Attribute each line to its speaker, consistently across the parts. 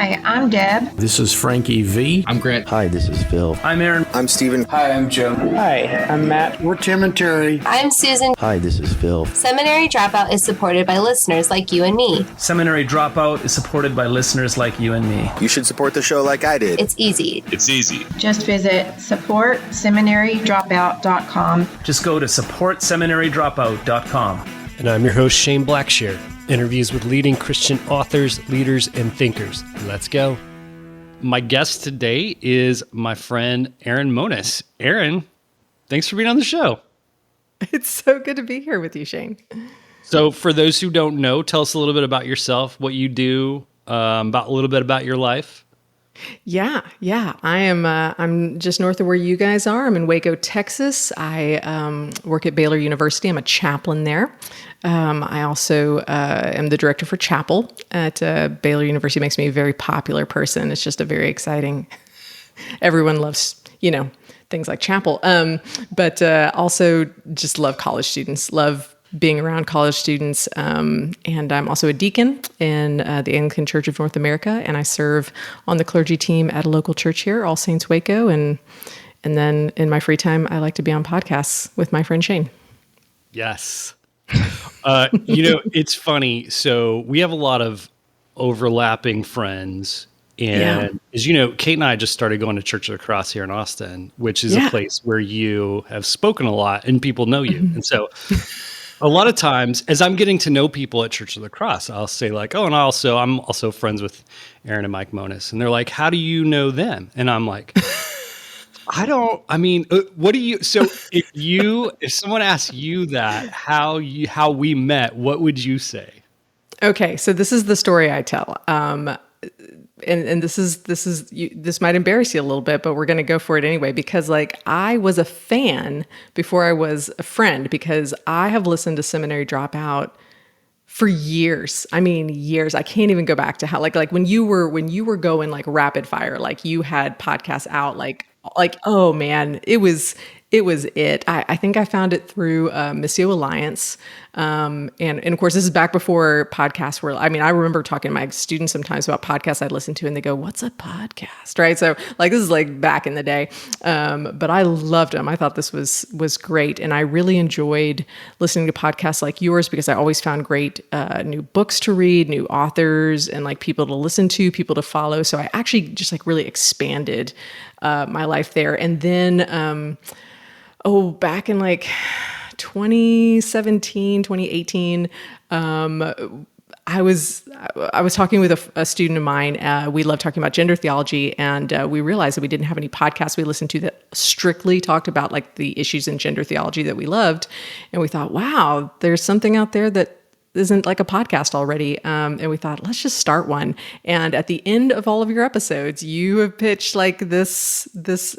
Speaker 1: Hi, I'm Deb.
Speaker 2: This is Frankie V.
Speaker 3: I'm Grant.
Speaker 4: Hi, this is Phil.
Speaker 5: I'm Erin.
Speaker 6: I'm Steven.
Speaker 7: Hi, I'm Joe.
Speaker 8: Hi, I'm Matt.
Speaker 5: We're Tim and Terry.
Speaker 9: I'm Susan.
Speaker 4: Hi, this is Phil.
Speaker 9: Seminary Dropout is supported by listeners like you and me.
Speaker 10: Seminary Dropout is supported by listeners like you and me.
Speaker 6: You should support the show like I did.
Speaker 9: It's easy.
Speaker 7: It's easy.
Speaker 1: Just visit supportseminarydropout.com.
Speaker 10: Just go to supportseminarydropout.com.
Speaker 11: And I'm your host, Shane Blackshear. Interviews with leading Christian authors, leaders, and thinkers. Let's go. My guest today is my friend, Erin Moniz. Erin, thanks for being on the show.
Speaker 12: It's so good to be here with you, Shane.
Speaker 11: So for those who don't know, tell us a little bit about yourself, what you do, a little bit about your life.
Speaker 12: Yeah. I'm just north of where you guys are. I'm in Waco, Texas. I work at Baylor University. I'm a chaplain there. I also am the director for chapel at Baylor University. Makes me a very popular person. It's just a very exciting. Everyone loves, things like chapel. But also just love college students. Love being around college students. And I'm also a deacon in the Anglican Church of North America, and I serve on the clergy team at a local church here, All Saints Waco. And then in my free time, I like to be on podcasts with my friend Shane.
Speaker 11: Yes. It's funny. So we have a lot of overlapping friends. And as you know, Kate and I just started going to Church of the Cross here in Austin, which is a place where you have spoken a lot and people know you. And so a lot of times, as I'm getting to know people at Church of the Cross, I'll say like, oh, and I'm also friends with Erin and Mike Moniz. And they're like, how do you know them? And I'm like, what do you, so if someone asks you that, how we met, what would you say?
Speaker 12: Okay. So this is the story I tell. And this might embarrass you a little bit, but we're going to go for it anyway, because I was a fan before I was a friend, because I have listened to Seminary Dropout for years. I mean, years. I can't even go back to how, like when you were going like rapid fire, like you had podcasts out, like, oh man, it was it. I think I found it through Missio Alliance. And of course, this is back before podcasts were, I remember talking to my students sometimes about podcasts I'd listen to, and they go, what's a podcast? Right. So this is back in the day. But I loved them. I thought this was great. And I really enjoyed listening to podcasts like yours, because I always found great new books to read, new authors, and people to listen to, people to follow. So I actually just really expanded my life there. And then, back in 2017, 2018, I was talking with a student of mine. We love talking about gender theology, and we realized that we didn't have any podcasts we listened to that strictly talked about the issues in gender theology that we loved. And we thought, wow, there's something out there that isn't like a podcast already. And we thought, let's just start one. And at the end of all of your episodes, you have pitched this,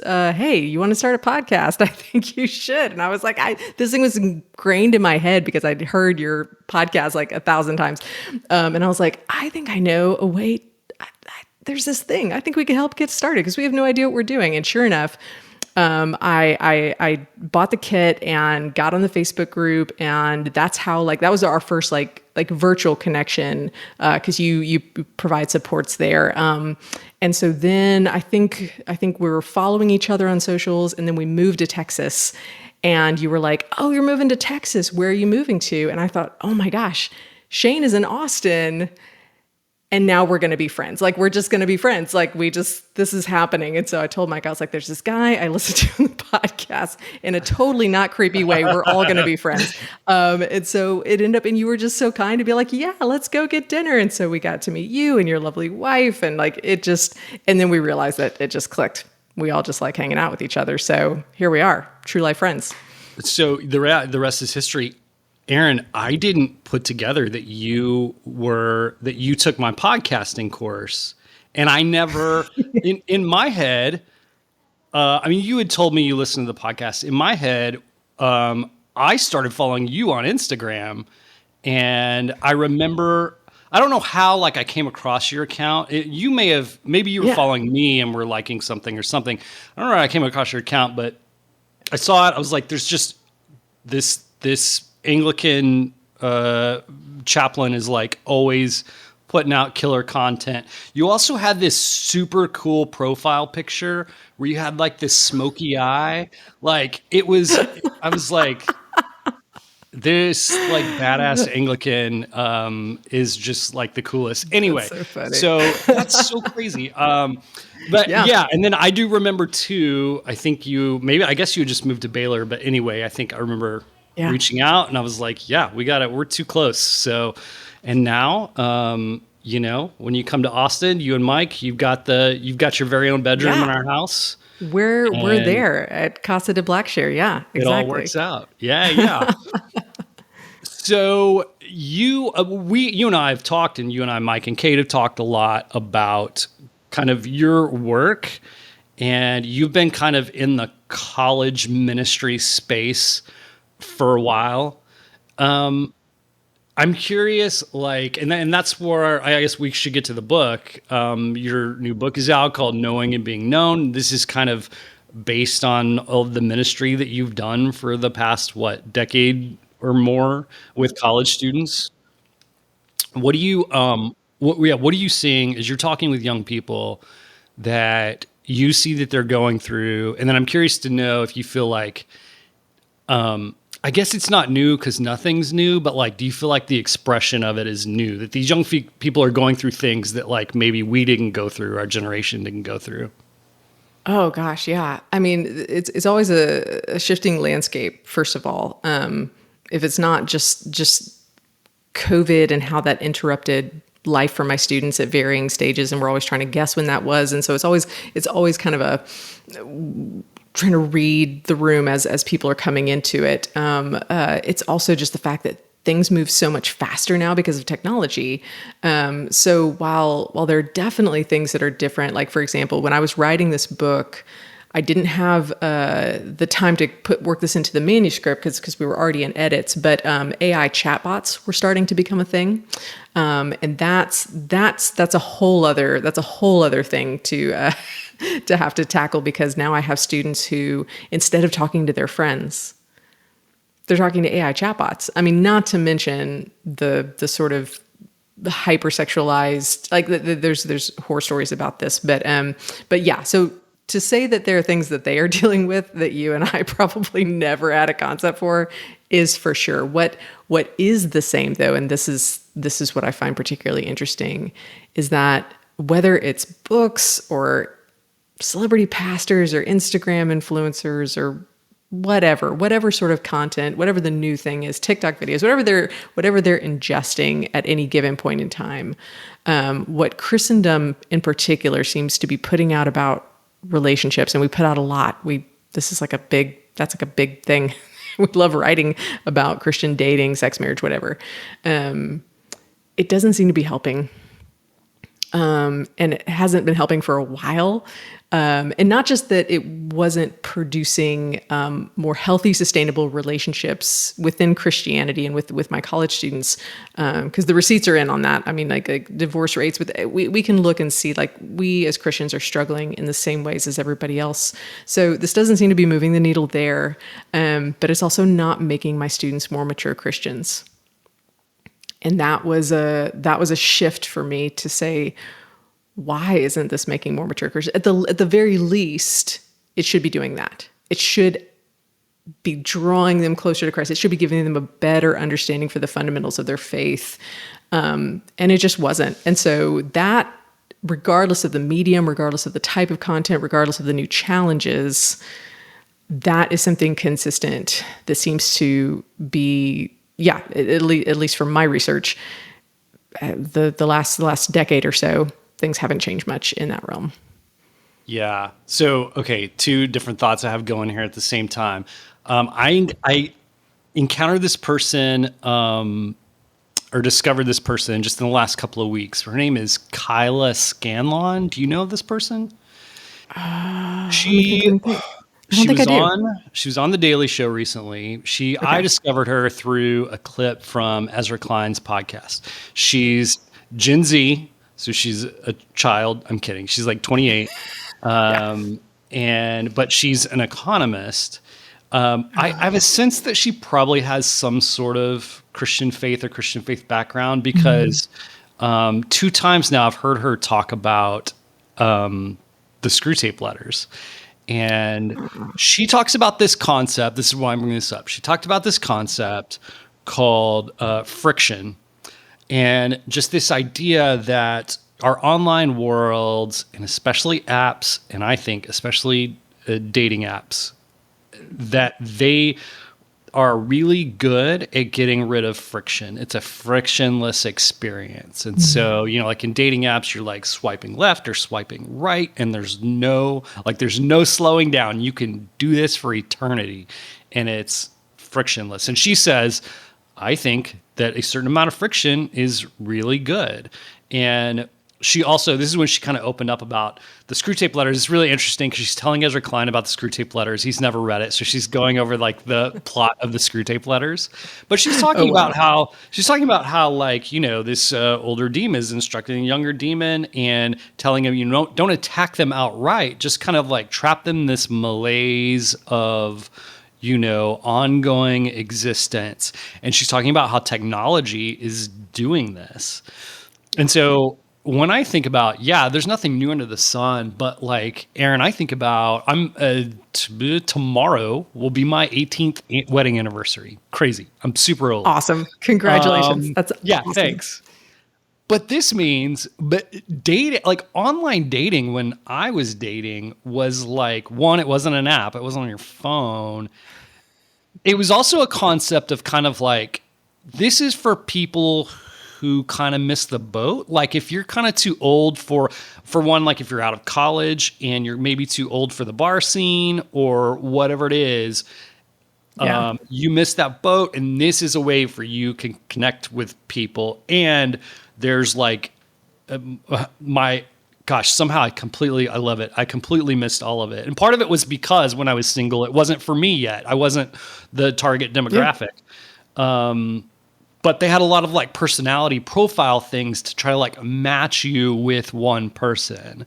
Speaker 12: hey, you want to start a podcast? I think you should. And I was like, this thing was ingrained in my head because I'd heard your podcast 1,000 times. And I was like, I think I know a way. There's this thing. I think we can help get started, because we have no idea what we're doing. And sure enough, I bought the kit and got on the Facebook group, and that's how that was our first virtual connection, because you provide supports there. And so then I think we were following each other on socials, and then we moved to Texas, and you were like, oh, you're moving to Texas. Where are you moving to? And I thought, oh my gosh, Shane is in Austin. And now we're going to be friends. We're just going to be friends. This is happening. And so I told Mike, I was like, there's this guy I listen to on the podcast in a totally not creepy way. We're all going to be friends. And so it ended up, and you were just so kind to be like, yeah, let's go get dinner. And so we got to meet you and your lovely wife. And and then we realized that it just clicked. We all just like hanging out with each other. So here we are, true life friends.
Speaker 11: So the rest is history. Erin, I didn't put together that you took my podcasting course, and I never, in my head, you had told me you listened to the podcast. In my head, I started following you on Instagram, and I remember, I don't know how, I came across your account. Maybe you were following me and were liking something or something. I don't know how I came across your account, but I saw it. I was like, there's just this Anglican chaplain is always putting out killer content. You also had this super cool profile picture where you had like this smoky eye. Like it was, I was like, this like badass Anglican is just like the coolest. Anyway,
Speaker 12: so funny.
Speaker 11: so that's so crazy. But yeah, and then I do remember too, I think I guess you just moved to Baylor, but anyway, I think I remember reaching out and I was like, yeah, we got it. We're too close. So, and now, you know, when you come to Austin, you and Mike, you've got your very own bedroom in our house.
Speaker 12: We're there at Casa de Blackshare. Yeah, exactly.
Speaker 11: It all works out. Yeah. So you and I have talked, and you and I, Mike and Kate, have talked a lot about kind of your work, and you've been kind of in the college ministry space for a while. I'm curious, like, and that's where I guess we should get to the book. Your new book is out called Knowing and Being Known. This is kind of based on all of the ministry that you've done for the past, decade or more with college students. What are you seeing as you're talking with young people that you see that they're going through? And then I'm curious to know if you feel like, I guess it's not new because nothing's new, but like, do you feel like the expression of it is new, that these young people are going through things that like maybe we didn't go through, our generation didn't go through?
Speaker 12: Oh gosh, yeah. I mean, it's always a shifting landscape. First of all, if it's not just COVID and how that interrupted life for my students at varying stages, and we're always trying to guess when that was, and so it's always kind of trying to read the room as people are coming into it. It's also just the fact that things move so much faster now because of technology. So while there are definitely things that are different, like for example, when I was writing this book, I didn't have the time to work this into the manuscript because we were already in edits. But AI chatbots were starting to become a thing, and that's a whole other thing to to have to tackle, because now I have students who, instead of talking to their friends, they're talking to AI chatbots. I mean, not to mention the sort of the hypersexualized, like there's horror stories about this, but yeah. So to say that there are things that they are dealing with that you and I probably never had a concept for is for sure. What is the same though, and this is what I find particularly interesting, is that whether it's books or celebrity pastors or Instagram influencers or whatever sort of content, whatever the new thing is, TikTok videos, whatever they're ingesting at any given point in time, what Christendom in particular seems to be putting out about relationships, and we put out a lot. That's like a big thing. We love writing about Christian dating, sex, marriage, whatever. It doesn't seem to be helping. And it hasn't been helping for a while. And not just that it wasn't producing more healthy, sustainable relationships within Christianity and with my college students, because the receipts are in on that. I mean, like divorce rates, we can look and see like we as Christians are struggling in the same ways as everybody else. So this doesn't seem to be moving the needle there, but it's also not making my students more mature Christians. And that was a shift for me to say, why isn't this making more mature Christians? At the very least, it should be doing that. It should be drawing them closer to Christ. It should be giving them a better understanding for the fundamentals of their faith. And it just wasn't. And so that, regardless of the medium, regardless of the type of content, regardless of the new challenges, that is something consistent that seems to be, at least from my research, the last decade or so, things haven't changed much in that realm.
Speaker 11: Yeah. So, okay, two different thoughts I have going here at the same time. I encountered this person or discovered this person just in the last couple of weeks. Her name is Kyla Scanlon. Do you know this person? She was on The Daily Show recently. I discovered her through a clip from Ezra Klein's podcast. She's Gen Z, so she's a child. I'm kidding. She's like 28. But she's an economist. I have a sense that she probably has some sort of Christian faith or Christian faith background because 2 times now I've heard her talk about the screw tape letters. And she talks about this concept. This is why I'm bringing this up. She talked about this concept called friction, and just this idea that our online worlds, and especially apps, and I think especially dating apps, that they are really good at getting rid of friction. It's a frictionless experience. And so, like in dating apps, you're like swiping left or swiping right, and there's no slowing down. You can do this for eternity, and it's frictionless. And she says, I think that a certain amount of friction is really good. And she also, this is when she kind of opened up about the screw tape letters. It's really interesting because she's telling Ezra Klein about the screw tape letters. He's never read it. So she's going over like the plot of the screw tape letters, but she's talking about how like, this older demon is instructing a younger demon and telling him, don't attack them outright. Just kind of like trap them in this malaise of, ongoing existence. And she's talking about how technology is doing this. And so when I think about, there's nothing new under the sun, but like, Erin, I think about, tomorrow will be my 18th wedding anniversary. Crazy. I'm super old.
Speaker 12: Awesome. Congratulations. That's awesome.
Speaker 11: Thanks. But this means, like online dating when I was dating was like, one, it wasn't an app. It wasn't on your phone. It was also a concept of kind of like, this is for people who kind of miss the boat. Like if you're kind of too old for one, like if you're out of college and you're maybe too old for the bar scene or whatever it is, you miss that boat. And this is a way for you can connect with people. And there's like somehow I love it. I completely missed all of it. And part of it was because when I was single, it wasn't for me yet. I wasn't the target demographic. But they had a lot of like personality profile things to try to like match you with one person.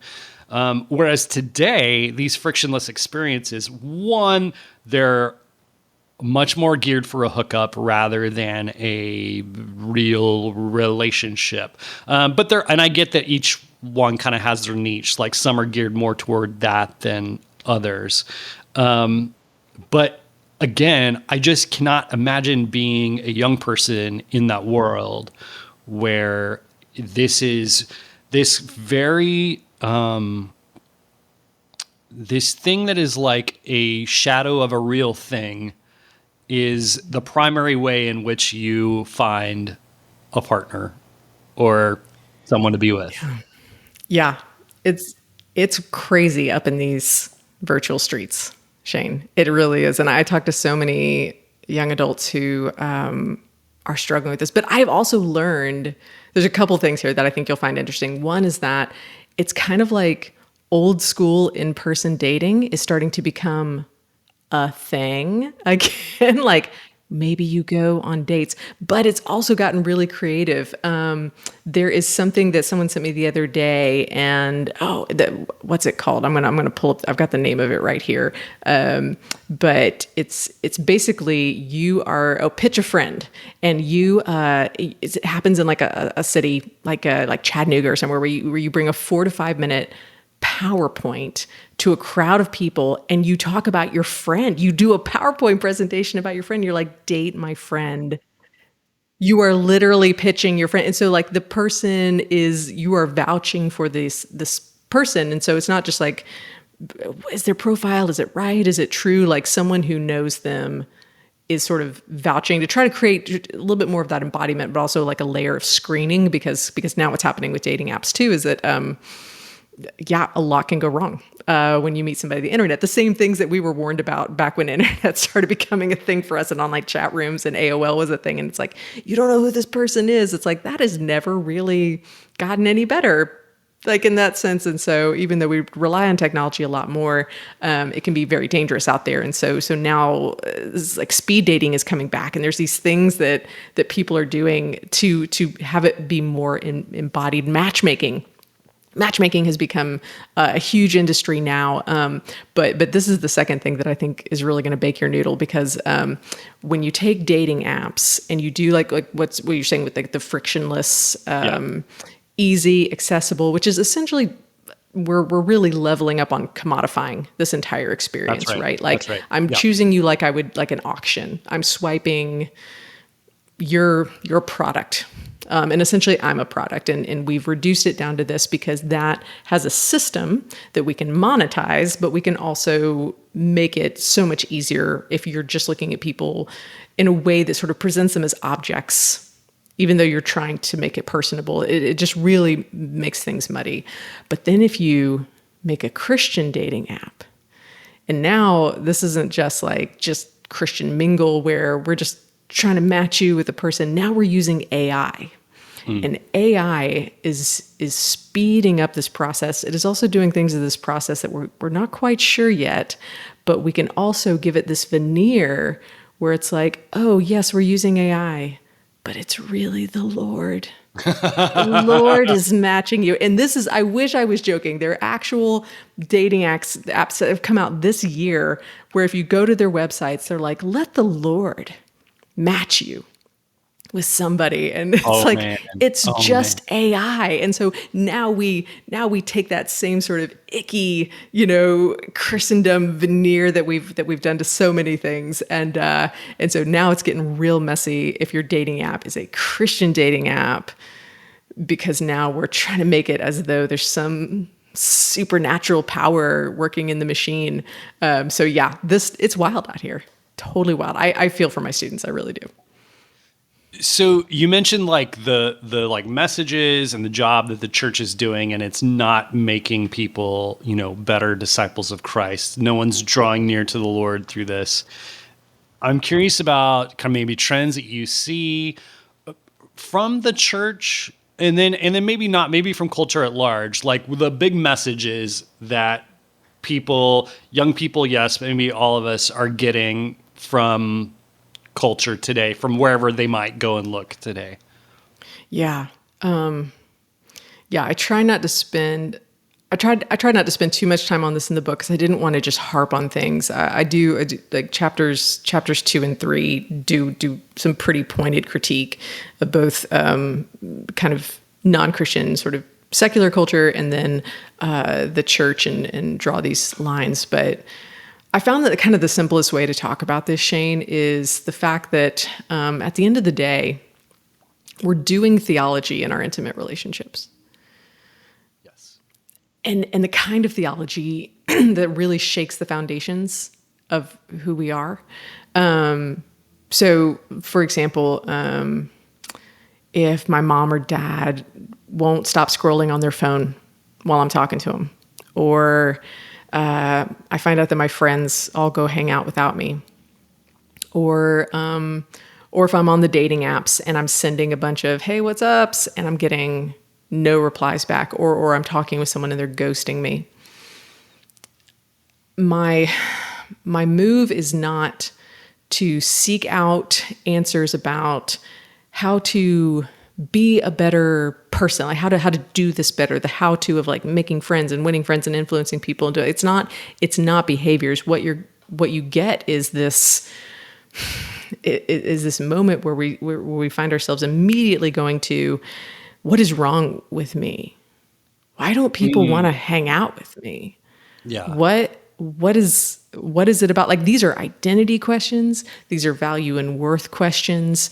Speaker 11: Whereas today, these frictionless experiences, one, they're much more geared for a hookup rather than a real relationship. And I get that each one kind of has their niche. Like some are geared more toward that than others. But again, I just cannot imagine being a young person in that world where this is this very, this thing that is like a shadow of a real thing is the primary way in which you find a partner or someone to be with.
Speaker 12: Yeah. It's crazy up in these virtual streets, Shane. It really is. And I talk to so many young adults who are struggling with this. But I've also learned, there's a couple things here that I think you'll find interesting. One is that it's kind of like old school in-person dating is starting to become a thing again. Like maybe you go on dates, but it's also gotten really creative. There is something that someone sent me the other day, and what's it called? I'm gonna pull up. I've got the name of it right here. But it's basically you are pitch a friend, and you it happens in like a city like Chattanooga or somewhere where you bring a 4 to 5 minute PowerPoint to a crowd of people and you talk about your friend. You do a PowerPoint presentation about your friend. You're like, date my friend. You are literally pitching your friend. And so like the person you are vouching for this person. And so it's not just like, is their profile, is it right? Is it true? Like someone who knows them is sort of vouching to try to create a little bit more of that embodiment, but also like a layer of screening because now what's happening with dating apps too is that, a lot can go wrong when you meet somebody on the internet. The same things that we were warned about back when internet started becoming a thing for us and online chat rooms and AOL was a thing. And it's like, you don't know who this person is. It's like, that has never really gotten any better, like in that sense. And so even though we rely on technology a lot more, it can be very dangerous out there. And so now like speed dating is coming back, and there's these things that people are doing to have it be more embodied matchmaking. matchmaking has become a huge industry now. But this is the second thing that I think is really going to bake your noodle, because when you take dating apps and you do like what you're saying with like the frictionless, easy, accessible, which is essentially we're really leveling up on commodifying this entire experience,
Speaker 11: That's
Speaker 12: right? Like
Speaker 11: That's right.
Speaker 12: I'm choosing you like I would like an auction. I'm swiping your product. And essentially I'm a product, and we've reduced it down to this because that has a system that we can monetize, but we can also make it so much easier if you're just looking at people in a way that sort of presents them as objects, even though you're trying to make it personable. It just really makes things muddy. But then if you make a Christian dating app, and now this isn't just Christian mingle where we're just trying to match you with a person. Now we're using AI. And AI is speeding up this process. It is also doing things in this process that we're not quite sure yet, but we can also give it this veneer where it's like, oh, yes, we're using AI, but it's really the Lord. The Lord is matching you. And this is, I wish I was joking. There are actual dating apps that have come out this year where if you go to their websites, they're like, let the Lord match you with somebody, and it's just AI. And so now we take that same sort of icky, Christendom veneer that we've done to so many things, and so now it's getting real messy if your dating app is a Christian dating app, because now we're trying to make it as though there's some supernatural power working in the machine. So yeah, it's wild out here. Totally wild. I feel for my students. I really do.
Speaker 11: So you mentioned like the like messages and the job that the church is doing, and it's not making people, better disciples of Christ. No one's drawing near to the Lord through this. I'm curious about kind of maybe trends that you see from the church, and then maybe from culture at large, like the big messages that young people, yes, maybe all of us are getting from culture today, from wherever they might go and look today.
Speaker 12: Yeah. I try not to spend too much time on this in the book because I didn't want to just harp on things. I do like chapters 2 and 3 do some pretty pointed critique of both kind of non-Christian sort of secular culture and then the church and draw these lines. But I found that kind of the simplest way to talk about this, Shane, is the fact that at the end of the day, we're doing theology in our intimate relationships.
Speaker 11: Yes.
Speaker 12: And the kind of theology that really shakes the foundations of who we are. So, for example, if my mom or dad won't stop scrolling on their phone while I'm talking to them, or I find out that my friends all go hang out without me, or if I'm on the dating apps and I'm sending a bunch of, hey, what's ups, and I'm getting no replies back, or I'm talking with someone and they're ghosting me. My move is not to seek out answers about how to be a better person, like how to do this better, the how-to of like making friends and winning friends and influencing people. And it's not behaviors. What you get is this moment where we find ourselves immediately going to, what is wrong with me? Why don't people want to hang out with me?
Speaker 11: Yeah.
Speaker 12: What is it about? Like, these are identity questions. These are value and worth questions.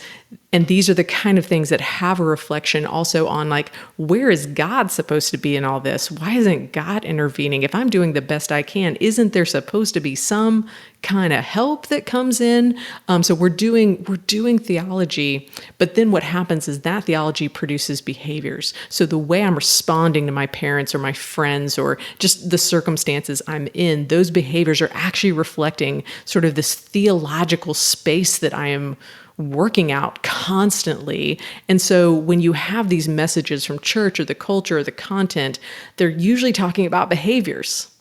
Speaker 12: And these are the kind of things that have a reflection also on, like, where is God supposed to be in all this? Why isn't God intervening? If I'm doing the best I can, isn't there supposed to be some kind of help that comes in? So we're doing theology, but then what happens is that theology produces behaviors. So the way I'm responding to my parents or my friends or just the circumstances I'm in, those behaviors are actually reflecting sort of this theological space that I am working out constantly. And so when you have these messages from church or the culture or the content, they're usually talking about behaviors.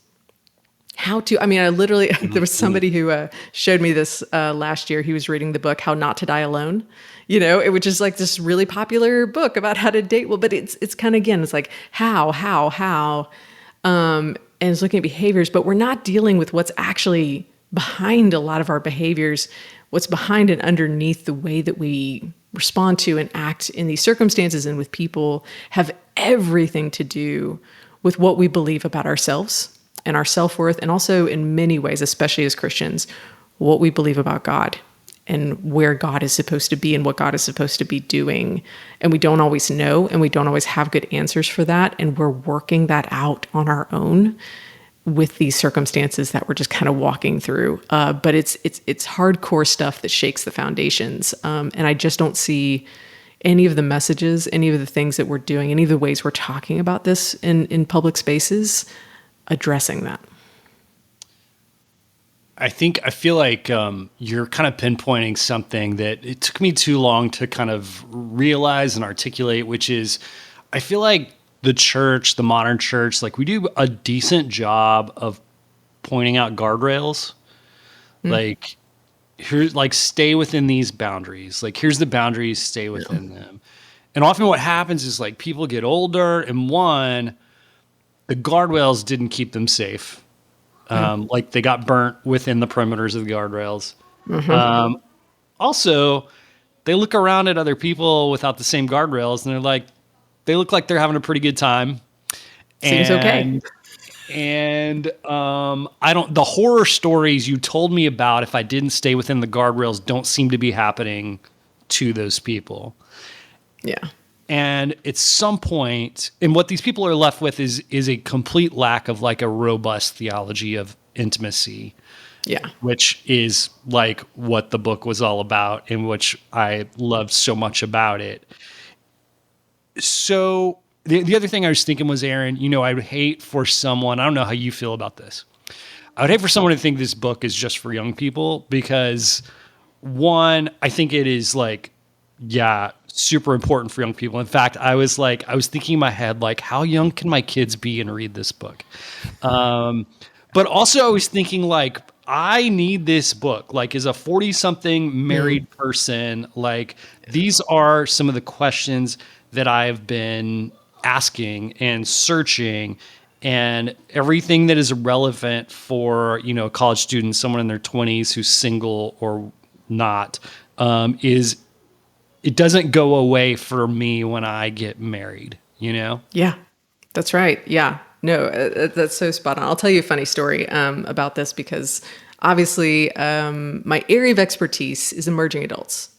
Speaker 12: how to, I mean, I literally, there was somebody who showed me this last year. He was reading the book, How Not to Die Alone. You know, it was just like this really popular book about how to date. Well, but it's kind of, again, it's like how, and it's looking at behaviors, but we're not dealing with what's actually behind a lot of our behaviors, what's behind and underneath the way that we respond to and act in these circumstances and with people have everything to do with what we believe about ourselves and our self-worth, and also in many ways, especially as Christians, what we believe about God and where God is supposed to be and what God is supposed to be doing. And we don't always know, and we don't always have good answers for that. And we're working that out on our own with these circumstances that we're just kind of walking through. But it's hardcore stuff that shakes the foundations. And I just don't see any of the messages, any of the things that we're doing, any of the ways we're talking about this in public spaces addressing that.
Speaker 11: I feel like you're kind of pinpointing something that it took me too long to kind of realize and articulate, which is I feel like the church, the modern church, like we do a decent job of pointing out guardrails. Like, here's like, stay within these boundaries. Like, here's the boundaries, stay within them. And often what happens is like people get older, and the guardrails didn't keep them safe. Like they got burnt within the perimeters of the guardrails. Also, they look around at other people without the same guardrails, and they're like, they look like they're having a pretty good time.
Speaker 12: Seems okay.
Speaker 11: And the horror stories you told me about, if I didn't stay within the guardrails, don't seem to be happening to those people.
Speaker 12: Yeah.
Speaker 11: And at some point, and what these people are left with is a complete lack of like a robust theology of intimacy.
Speaker 12: Yeah.
Speaker 11: Which is like what the book was all about, and which I loved so much about it. So the other thing I was thinking was, Erin, you know, I would hate for someone, I don't know how you feel about this. I would hate for someone to think this book is just for young people, because one, I think it is like, yeah, super important for young people. In fact, I was thinking in my head, like, how young can my kids be and read this book? But also I was thinking, like, I need this book. Like, as a 40-something married person, like, these are some of the questions that I've been asking and searching, and everything that is relevant for, you know, a college student, someone in their 20s who's single or not, it doesn't go away for me when I get married, you know?
Speaker 12: Yeah, that's right. Yeah, no, that's so spot on. I'll tell you a funny story about this, because obviously my area of expertise is emerging adults.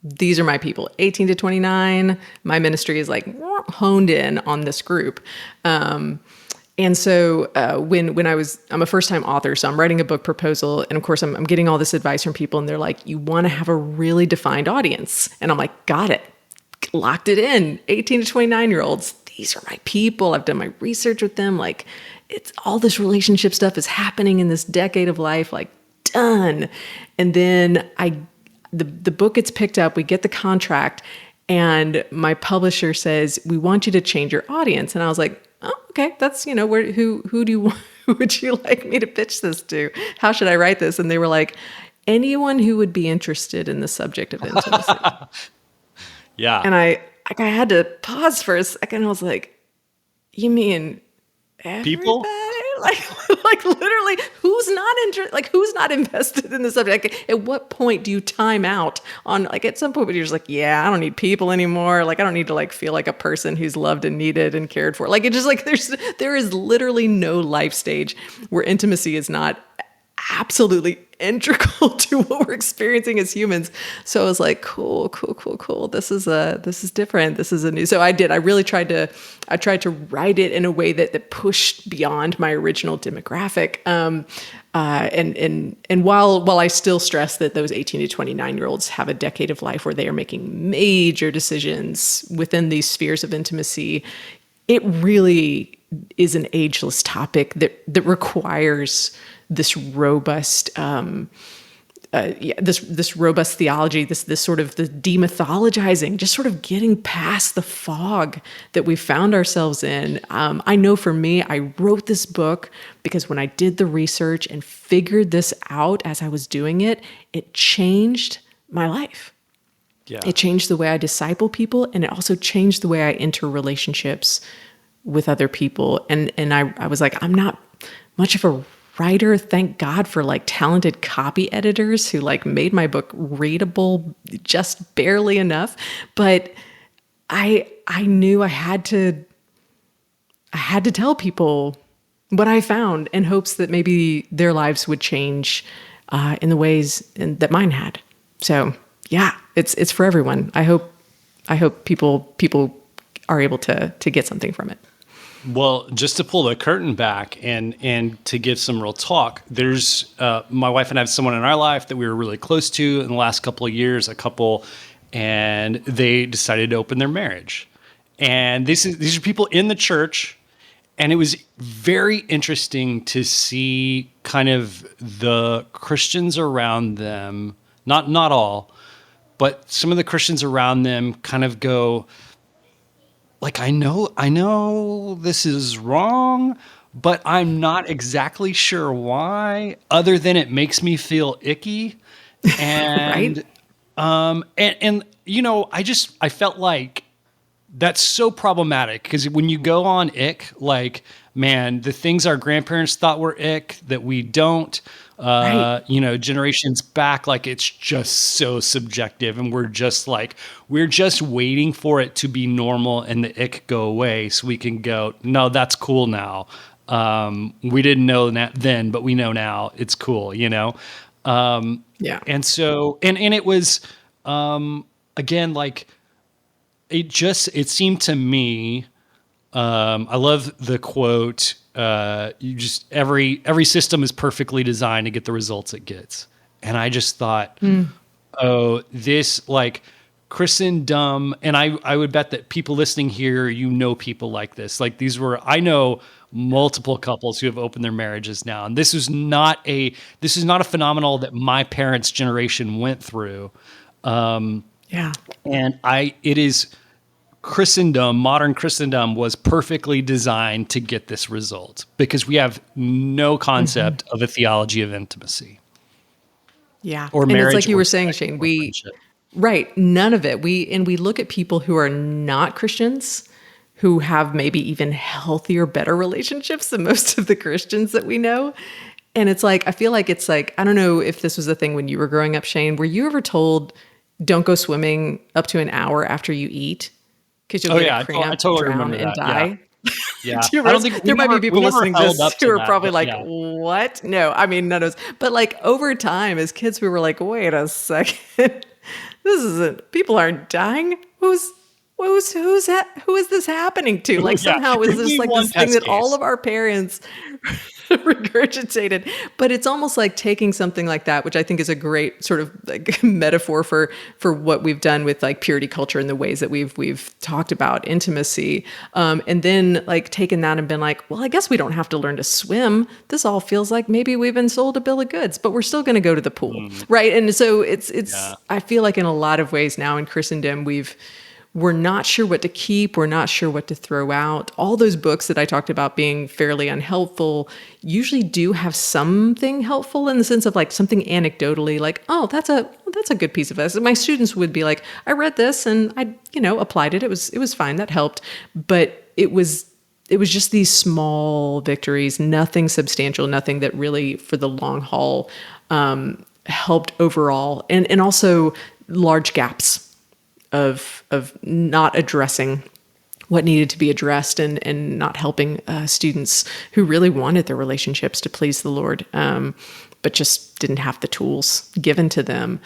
Speaker 12: These are my people, 18 to 29. My ministry is like honed in on this group. And so I'm a first-time author, so I'm writing a book proposal, and of course I'm getting all this advice from people, and they're like, you want to have a really defined audience. And I'm like, got it, locked it in, 18 to 29-year-olds. These are my people. I've done my research with them. Like, it's all this relationship stuff is happening in this decade of life, like, done. And then the book gets picked up, we get the contract, and my publisher says, we want you to change your audience. And I was like, oh, okay, that's, you know, who would you like me to pitch this to? How should I write this? And they were like, anyone who would be interested in the subject of intimacy.
Speaker 11: Yeah.
Speaker 12: And I had to pause for a second. I was like, you mean everybody?
Speaker 11: People?
Speaker 12: Like literally, who's not invested in the subject? Like, at what point do you time out on, like, at some point you're just like, yeah, I don't need people anymore. Like, I don't need to like feel like a person who's loved and needed and cared for. Like, it just like, there is literally no life stage where intimacy is not absolutely integral to what we're experiencing as humans. So I was like, cool. This is different. This is a new. So I really tried to write it in a way that pushed beyond my original demographic. And while I still stress that those 18 to 29-year-olds have a decade of life where they are making major decisions within these spheres of intimacy, it really is an ageless topic that requires this robust this robust theology, this sort of the demythologizing, just sort of getting past the fog that we found ourselves in. I know for me, I wrote this book because when I did the research and figured this out as I was doing it, it changed my life.
Speaker 11: Yeah.
Speaker 12: It changed the way I disciple people, and it also changed the way I enter relationships with other people. And I was like, I'm not much of a writer. Thank God for like talented copy editors who like made my book readable just barely enough. But I knew I had to tell people what I found in hopes that maybe their lives would change in the ways that mine had. So yeah, it's for everyone. I hope people are able to get something from it.
Speaker 11: Well, just to pull the curtain back and to give some real talk, there's my wife and I have someone in our life that we were really close to in the last couple of years, and they decided to open their marriage. And these are people in the church, and it was very interesting to see kind of the Christians around them, not all, but some of the Christians around them kind of go, like, I know this is wrong, but I'm not exactly sure why, other than it makes me feel icky. And,
Speaker 12: Right?
Speaker 11: and you know, I felt like that's so problematic because when you go on ick, like, man, the things our grandparents thought were ick that we don't,
Speaker 12: Right.
Speaker 11: you know, generations back, like it's just so subjective, and we're just waiting for it to be normal and the ick go away so we can go, no, that's cool now. We didn't know that then, but we know now it's cool, you know?
Speaker 12: Yeah.
Speaker 11: And so, and it was, again, like, it seemed to me, I love the quote, every system is perfectly designed to get the results it gets. And I just thought, oh, this like Christendom, and I would bet that people listening here, you know, people like this, like I know multiple couples who have opened their marriages now. And this is not a phenomenon that my parents' generation went through.
Speaker 12: Yeah.
Speaker 11: And it is Christendom, modern Christendom was perfectly designed to get this result because we have no concept of a theology of intimacy.
Speaker 12: Yeah.
Speaker 11: Or
Speaker 12: and
Speaker 11: marriage.
Speaker 12: It's like you
Speaker 11: or
Speaker 12: were saying,
Speaker 11: sex
Speaker 12: Shane,
Speaker 11: or friendship.
Speaker 12: right. None of it. We look at people who are not Christians who have maybe even healthier, better relationships than most of the Christians that we know. And it's like, I feel like it's like, I don't know if this was a thing when you were growing up, Shane, were you ever told don't go swimming up to an hour after you eat? Because you'll get a cramp,
Speaker 11: I totally
Speaker 12: drown,
Speaker 11: remember
Speaker 12: and
Speaker 11: that.
Speaker 12: die.
Speaker 11: Yeah.
Speaker 12: Do you
Speaker 11: I don't
Speaker 12: realize
Speaker 11: think
Speaker 12: there might be people listening to
Speaker 11: held
Speaker 12: this
Speaker 11: up to
Speaker 12: who are
Speaker 11: that,
Speaker 12: probably
Speaker 11: but
Speaker 12: like,
Speaker 11: yeah.
Speaker 12: what? No, I mean, none of us. But like over time, as kids, we were like, wait a second. This isn't, people aren't dying. Who is this happening to? Like
Speaker 11: Yeah.
Speaker 12: somehow is
Speaker 11: Give
Speaker 12: this
Speaker 11: me
Speaker 12: like
Speaker 11: one
Speaker 12: this thing
Speaker 11: test
Speaker 12: that all
Speaker 11: case.
Speaker 12: of our parents regurgitated, but it's almost like taking something like that, which I think is a great sort of like metaphor for what we've done with like purity culture and the ways that we've talked about intimacy, and then like taken that and been like, well, I guess we don't have to learn to swim. This all feels like maybe we've been sold a bill of goods, but we're still going to go to the pool, right? And so it's
Speaker 11: Yeah.
Speaker 12: I feel like in a lot of ways now in Christendom we're not sure what to keep. We're not sure what to throw out. All those books that I talked about being fairly unhelpful usually do have something helpful in the sense of like something anecdotally, like, oh, that's a good piece of this. And my students would be like, I read this and I, applied it. It was fine. That helped. But it was just these small victories, nothing substantial, nothing that really for the long haul helped overall. And also large gaps of not addressing what needed to be addressed and not helping students who really wanted their relationships to please the Lord, but just didn't have the tools given to them.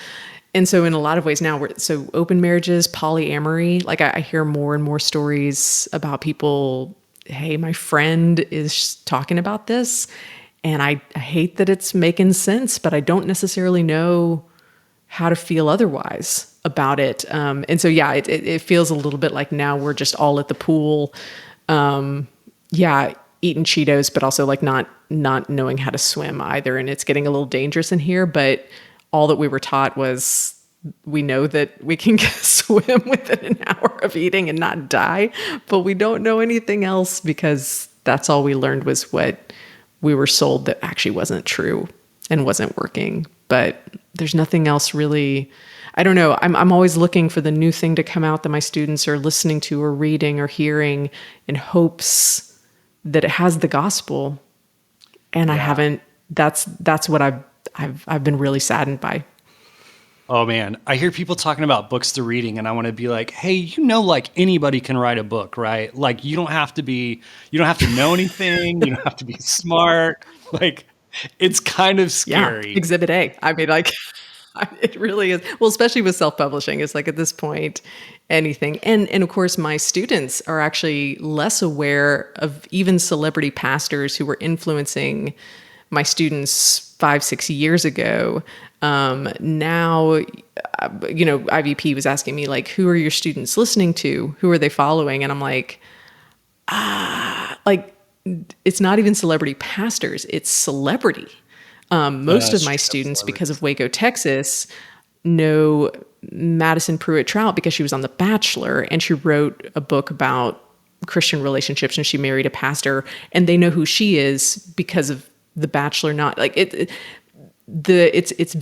Speaker 12: And so in a lot of ways now, so open marriages, polyamory, like I hear more and more stories about people, hey, my friend is talking about this and I hate that it's making sense, but I don't necessarily know how to feel otherwise about it. And so, yeah, it feels a little bit like now we're just all at the pool, eating Cheetos, but also like not knowing how to swim either. And it's getting a little dangerous in here, but all that we were taught was we know that we can swim within an hour of eating and not die, but we don't know anything else because that's all we learned was what we were sold that actually wasn't true and wasn't working. But there's nothing else really. I don't know. I'm always looking for the new thing to come out that my students are listening to or reading or hearing in hopes that it has the gospel. And I haven't. That's what I've been really saddened by.
Speaker 11: Oh man, I hear people talking about books they're reading, and I want to be like, hey, like anybody can write a book, right? Like you don't have to know anything. You don't have to be smart. Like it's kind of scary.
Speaker 12: Yeah, Exhibit A. I mean, like it really is. Well, especially with self-publishing, it's like at this point, anything. And of course, my students are actually less aware of even celebrity pastors who were influencing my students 5-6 years ago. Now, IVP was asking me like, who are your students listening to? Who are they following? And I'm like, it's not even celebrity pastors, it's celebrity. Most of my students, because of Waco, Texas, know Madison Pruitt-Trout because she was on The Bachelor and she wrote a book about Christian relationships and she married a pastor, and they know who she is because of The Bachelor. Not like it's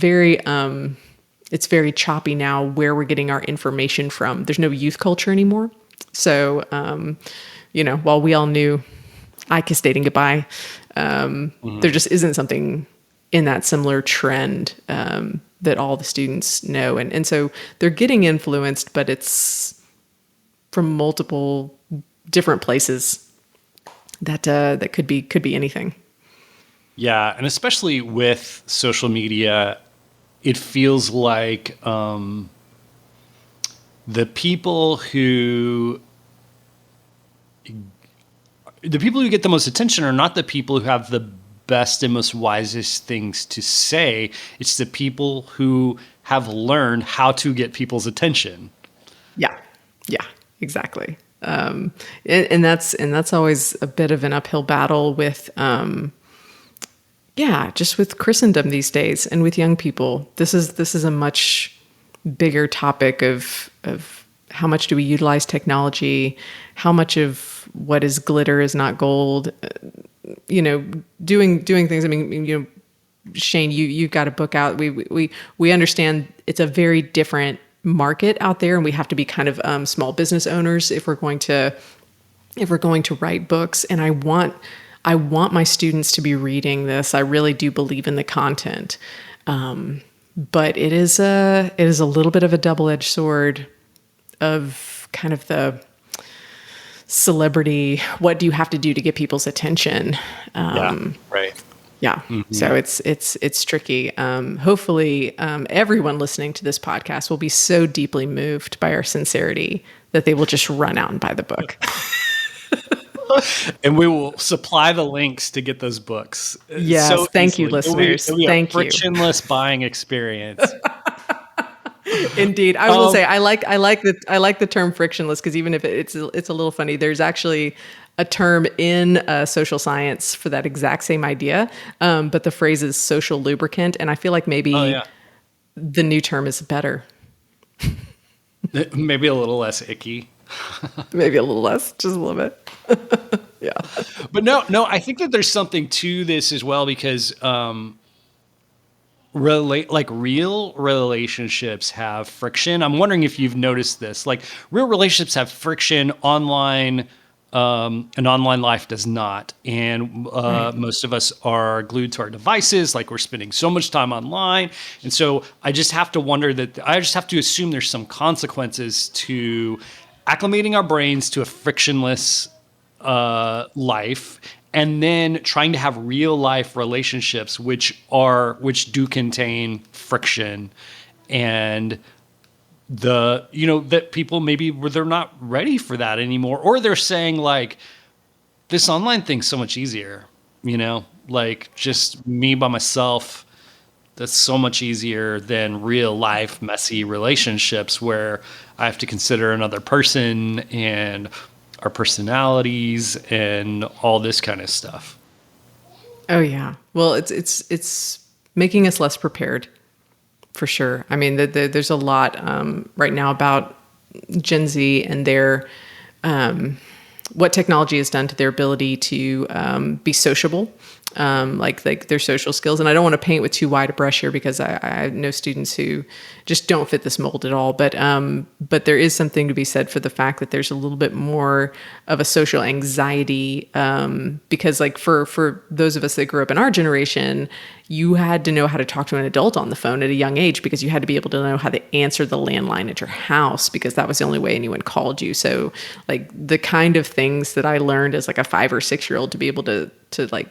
Speaker 12: very choppy now where we're getting our information from. There's no youth culture anymore. So, while we all knew Ike dating goodbye, there just isn't something in that similar trend that all the students know. And so they're getting influenced, but it's from multiple different places that could be anything.
Speaker 11: Yeah, and especially with social media, it feels like the people who get the most attention are not the people who have the best and most wisest things to say. It's the people who have learned how to get people's attention. Yeah,
Speaker 12: exactly. And that's always a bit of an uphill battle with. Just with Christendom these days and with young people. This is a much bigger topic of how much do we utilize technology, how much of what is glitter is not gold, doing things. I mean, Shane, you've got a book out. We understand it's a very different market out there, and we have to be kind of small business owners if we're going to write books. And I want my students to be reading this. I really do believe in the content. But it is a little bit of a double-edged sword of kind of the celebrity. What do you have to do to get people's attention?
Speaker 11: Right.
Speaker 12: Yeah. Mm-hmm. So it's tricky. Hopefully, everyone listening to this podcast will be so deeply moved by our sincerity that they will just run out and buy the book.
Speaker 11: And we will supply the links to get those books.
Speaker 12: Yes, so thank you, listeners. Thank you.
Speaker 11: Frictionless buying experience.
Speaker 12: Indeed, I will say I like the term frictionless because even if it's a little funny, there's actually a term in social science for that exact same idea, but the phrase is social lubricant, and I feel like maybe the new term is better.
Speaker 11: Maybe a little less icky.
Speaker 12: Maybe a little less, just a little bit. Yeah.
Speaker 11: But no, I think that there's something to this as well because real relationships have friction. I'm wondering if you've noticed this. Like real relationships have friction online. An online life does not. And most of us are glued to our devices. Like we're spending so much time online. And so I just have to assume there's some consequences to acclimating our brains to a frictionless life, and then trying to have real life relationships which do contain friction, and that people maybe they're not ready for that anymore, or they're saying like this online thing's so much easier, like just me by myself. That's so much easier than real life messy relationships where I have to consider another person and our personalities and all this kind of stuff.
Speaker 12: Oh yeah. Well, it's making us less prepared for sure. I mean, there's a lot right now about Gen Z and their what technology has done to their ability to be sociable, like their social skills. And I don't want to paint with too wide a brush here because I know students who just don't fit this mold at all. But there is something to be said for the fact that there's a little bit more of a social anxiety because like for those of us that grew up in our generation, you had to know how to talk to an adult on the phone at a young age because you had to be able to know how to answer the landline at your house because that was the only way anyone called you. So like the kind of things that I learned as like a 5 or 6 year old to be able to like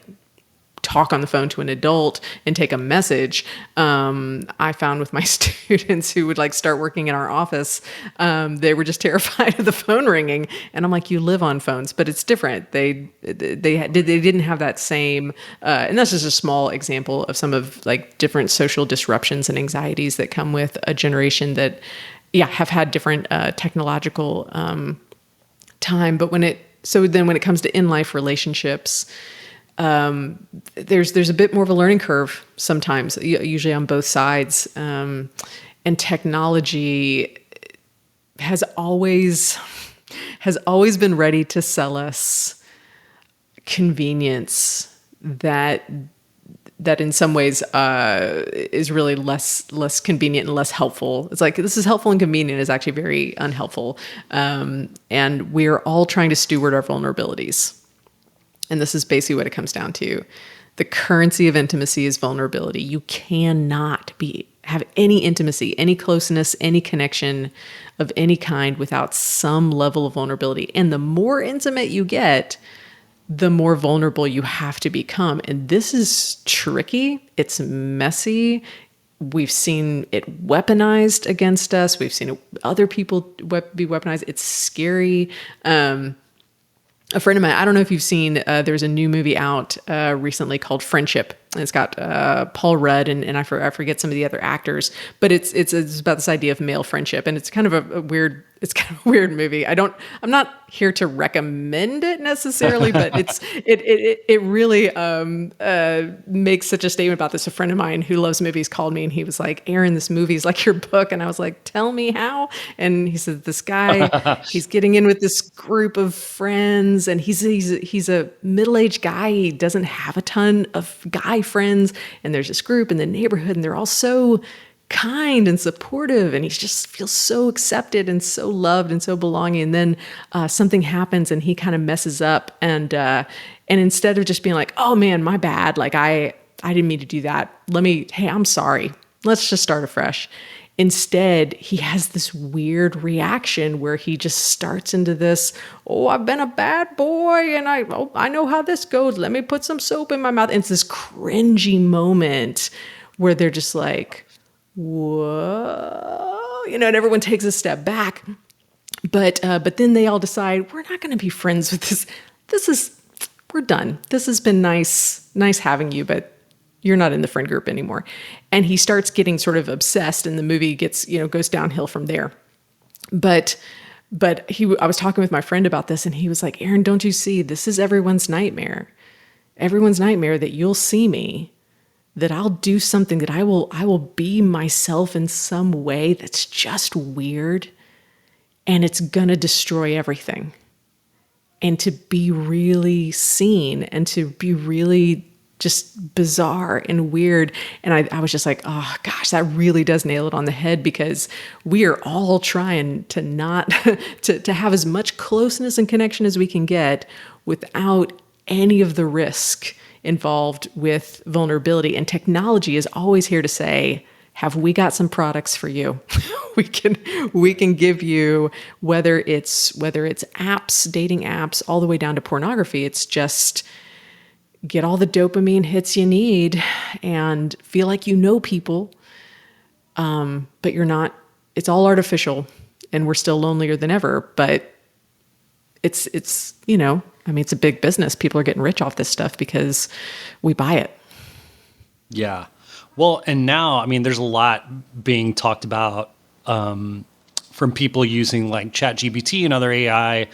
Speaker 12: talk on the phone to an adult and take a message, I found with my students who would like start working in our office, they were just terrified of the phone ringing. And I'm like, you live on phones, but it's different. They didn't have that same, and that's just a small example of some of like different social disruptions and anxieties that come with a generation that, have had different technological time. But when it comes to in-life relationships, there's a bit more of a learning curve sometimes, usually on both sides. And technology has always been ready to sell us convenience that in some ways is really less convenient and less helpful. It's like this is helpful and convenient is actually very unhelpful. And we're all trying to steward our vulnerabilities. And this is basically what it comes down to. The currency of intimacy is vulnerability. You cannot have any intimacy, any closeness, any connection of any kind without some level of vulnerability. And the more intimate you get, the more vulnerable you have to become. And this is tricky. It's messy. We've seen it weaponized against us. We've seen other people be weaponized. It's scary. A friend of mine, I don't know if you've seen, there's a new movie out recently called Friendship. And it's got Paul Rudd and I forget some of the other actors, but it's about this idea of male friendship, and it's kind of a weird movie. I'm not here to recommend it necessarily, but it really makes such a statement about this. A friend of mine who loves movies called me and he was like, "Erin, this movie's like your book," and I was like, "Tell me how?" And he said, "This guy, he's getting in with this group of friends, and he's a middle-aged guy. He doesn't have a ton of guy friends, and there's this group in the neighborhood, and they're all so kind and supportive, and he just feels so accepted and so loved and so belonging. And then something happens, and he kind of messes up, and instead of just being like, 'Oh man, my bad, like I didn't mean to do that. Hey, I'm sorry. Let's just start afresh.' Instead, he has this weird reaction where he just starts into this, 'Oh, I've been a bad boy, and I know how this goes. Let me put some soap in my mouth.' And it's this cringy moment where they're just like, 'Whoa,' and everyone takes a step back. But then they all decide, we're not going to be friends with this. We're done. This has been nice having you, but you're not in the friend group anymore.' And he starts getting sort of obsessed, and the movie goes downhill from there. But I was talking with my friend about this, and he was like, 'Erin, don't you see, this is everyone's nightmare. Everyone's nightmare that you'll see me, that I'll do something, that I will be myself in some way that's just weird, and it's gonna destroy everything. And to be really seen and to be really just bizarre and weird.' And I was just like, oh gosh, that really does nail it on the head, because we are all trying to not to have as much closeness and connection as we can get without any of the risk involved with vulnerability. And technology is always here to say, have we got some products for you? we can give you, whether it's apps, dating apps, all the way down to pornography. It's just get all the dopamine hits you need and feel like you know people, but you're not. It's all artificial, and we're still lonelier than ever. But it's it's a big business. People are getting rich off this stuff because we buy it.
Speaker 11: Yeah. Well, and now, there's a lot being talked about from people using like ChatGPT and other AI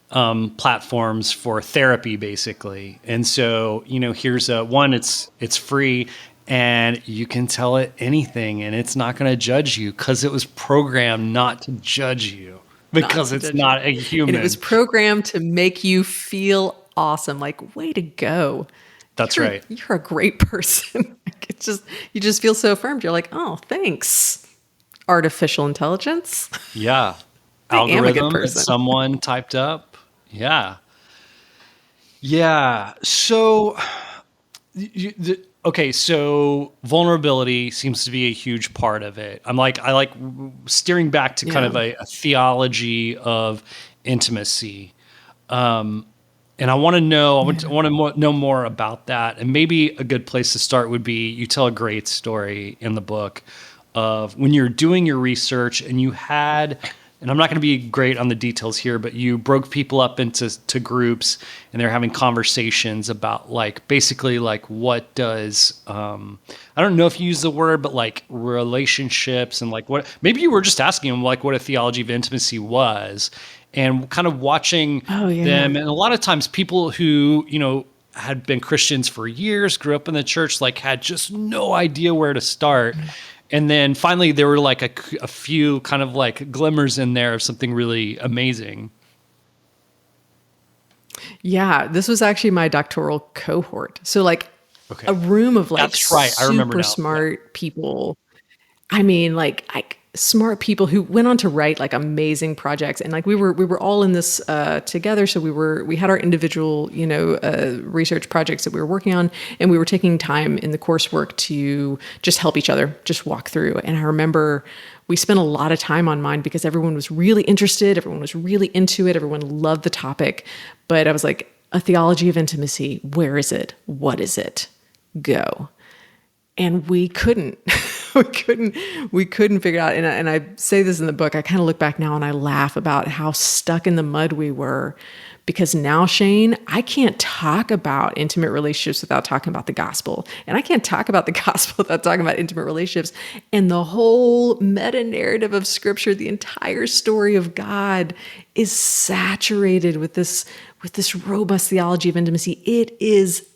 Speaker 11: platforms for therapy, basically. And so, here's one, it's free. and you can tell it anything and it's not going to judge you because it was programmed not to judge you because it's not a human.
Speaker 12: And it was programmed to make you feel awesome. Like, way to go.
Speaker 11: That's right.
Speaker 12: You're a great person. Like, it's just, you just feel so affirmed. You're like, oh, thanks, artificial intelligence.
Speaker 11: Yeah.
Speaker 12: I am a good
Speaker 11: Algorithm that
Speaker 12: person.
Speaker 11: someone typed up. Yeah. Yeah. So, okay. So vulnerability seems to be a huge part of it. I like steering back to kind of a theology of intimacy. And I want to know, I want to know more about that. And maybe a good place to start would be, you tell a great story in the book of when you're doing your research and you had, and I'm not going to be great on the details here, but you broke people up into groups and they're having conversations about basically what does, I don't know if you use the word, but relationships and what, maybe you were just asking them what a theology of intimacy was. And kind of watching them. And a lot of times people who, had been Christians for years, grew up in the church, had just no idea where to start. And then finally there were a few kind of glimmers in there of something really amazing.
Speaker 12: Yeah, this was actually my doctoral cohort. So a room of
Speaker 11: That's right. I remember
Speaker 12: super smart people. I mean, smart people who went on to write amazing projects, and we were all in this together. So we had our individual research projects that we were working on, and we were taking time in the coursework to just help each other, just walk through. And I remember we spent a lot of time on mine because everyone was really interested, everyone was really into it, everyone loved the topic. But I was like, a theology of intimacy, where is it? What is it? Go. And we couldn't. we couldn't figure it out. And I say this in the book, I kind of look back now and I laugh about how stuck in the mud we were, because now, Shane, I can't talk about intimate relationships without talking about the gospel. And I can't talk about the gospel without talking about intimate relationships. And the whole meta narrative of scripture, the entire story of God, is saturated with this robust theology of intimacy. It is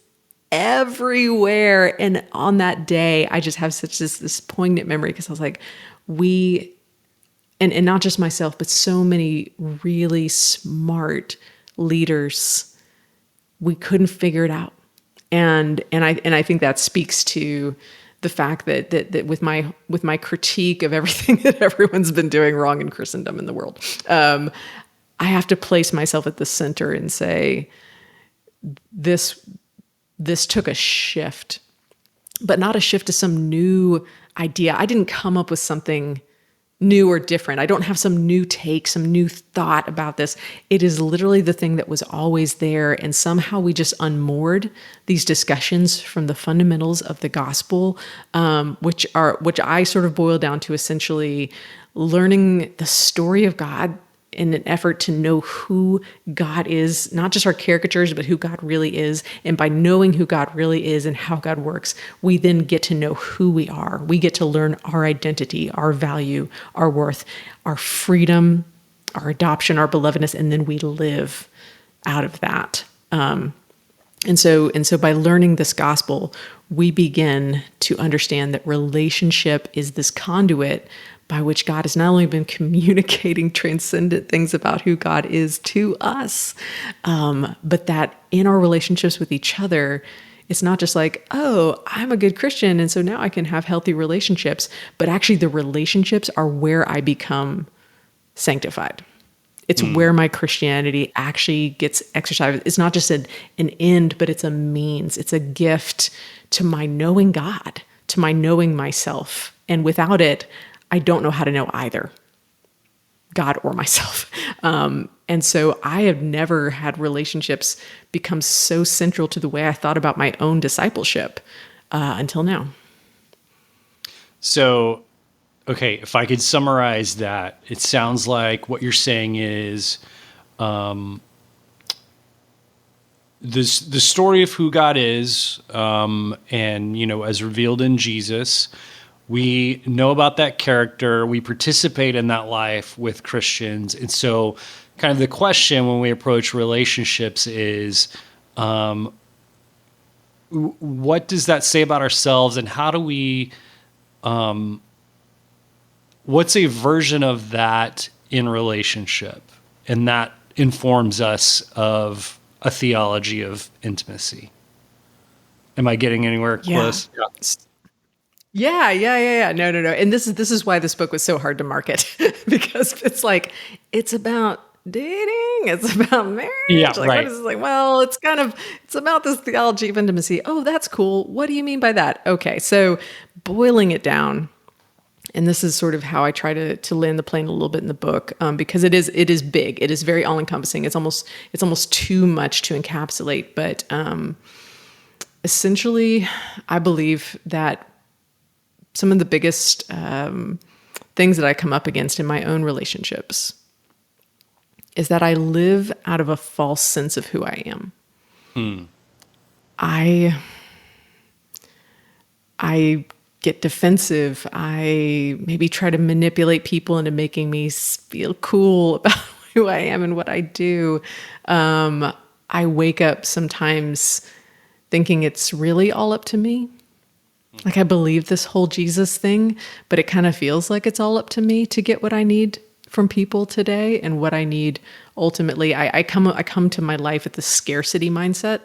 Speaker 12: everywhere. And on that day, I just have such this poignant memory, because I was like, and not just myself, but so many really smart leaders, we couldn't figure it out. And I think that speaks to the fact that with my critique of everything that everyone's been doing wrong in Christendom in the world, I have to place myself at the center and say, this took a shift, but not a shift to some new idea. I didn't come up with something new or different. I don't have some new take, some new thought about this. It is literally the thing that was always there. And somehow we just unmoored these discussions from the fundamentals of the gospel, which I sort of boil down to essentially learning the story of God in an effort to know who God is, not just our caricatures, but who God really is. And by knowing who God really is and how God works, we then get to know who we are. We get to learn our identity, our value, our worth, our freedom, our adoption, our belovedness, and then we live out of that. And so by learning this gospel, we begin to understand that relationship is this conduit by which God has not only been communicating transcendent things about who God is to us, but that in our relationships with each other, it's not just like, oh, I'm a good Christian, and so now I can have healthy relationships, but actually the relationships are where I become sanctified. It's where my Christianity actually gets exercised. It's not just an end, but it's a means. It's a gift to my knowing God, to my knowing myself. And without it, I don't know how to know either God or myself. And so I have never had relationships become so central to the way I thought about my own discipleship until now.
Speaker 11: So, okay, if I could summarize that, it sounds like what you're saying is the story of who God is, and, as revealed in Jesus. We know about that character. We participate in that life with Christians. And so kind of the question when we approach relationships is, what does that say about ourselves, and how do we, what's a version of that in relationship? And that informs us of a theology of intimacy. Am I getting anywhere close?
Speaker 12: Yeah. No. And this is why this book was so hard to market because it's like, it's about dating, it's about marriage.
Speaker 11: Yeah,
Speaker 12: like,
Speaker 11: right.
Speaker 12: What is it? Like, well, it's about this theology of intimacy. Oh, that's cool. What do you mean by that? Okay. So boiling it down, and this is sort of how I try to land the plane a little bit in the book, because it is big. It is very all encompassing. It's almost too much to encapsulate. But essentially, I believe that some of the biggest things that I come up against in my own relationships is that I live out of a false sense of who I am. I get defensive. I maybe try to manipulate people into making me feel cool about who I am and what I do. I wake up sometimes thinking it's really all up to me. Like I believe this whole Jesus thing, but it kind of feels like it's all up to me to get what I need from people today and what I need ultimately. I come to my life with the scarcity mindset.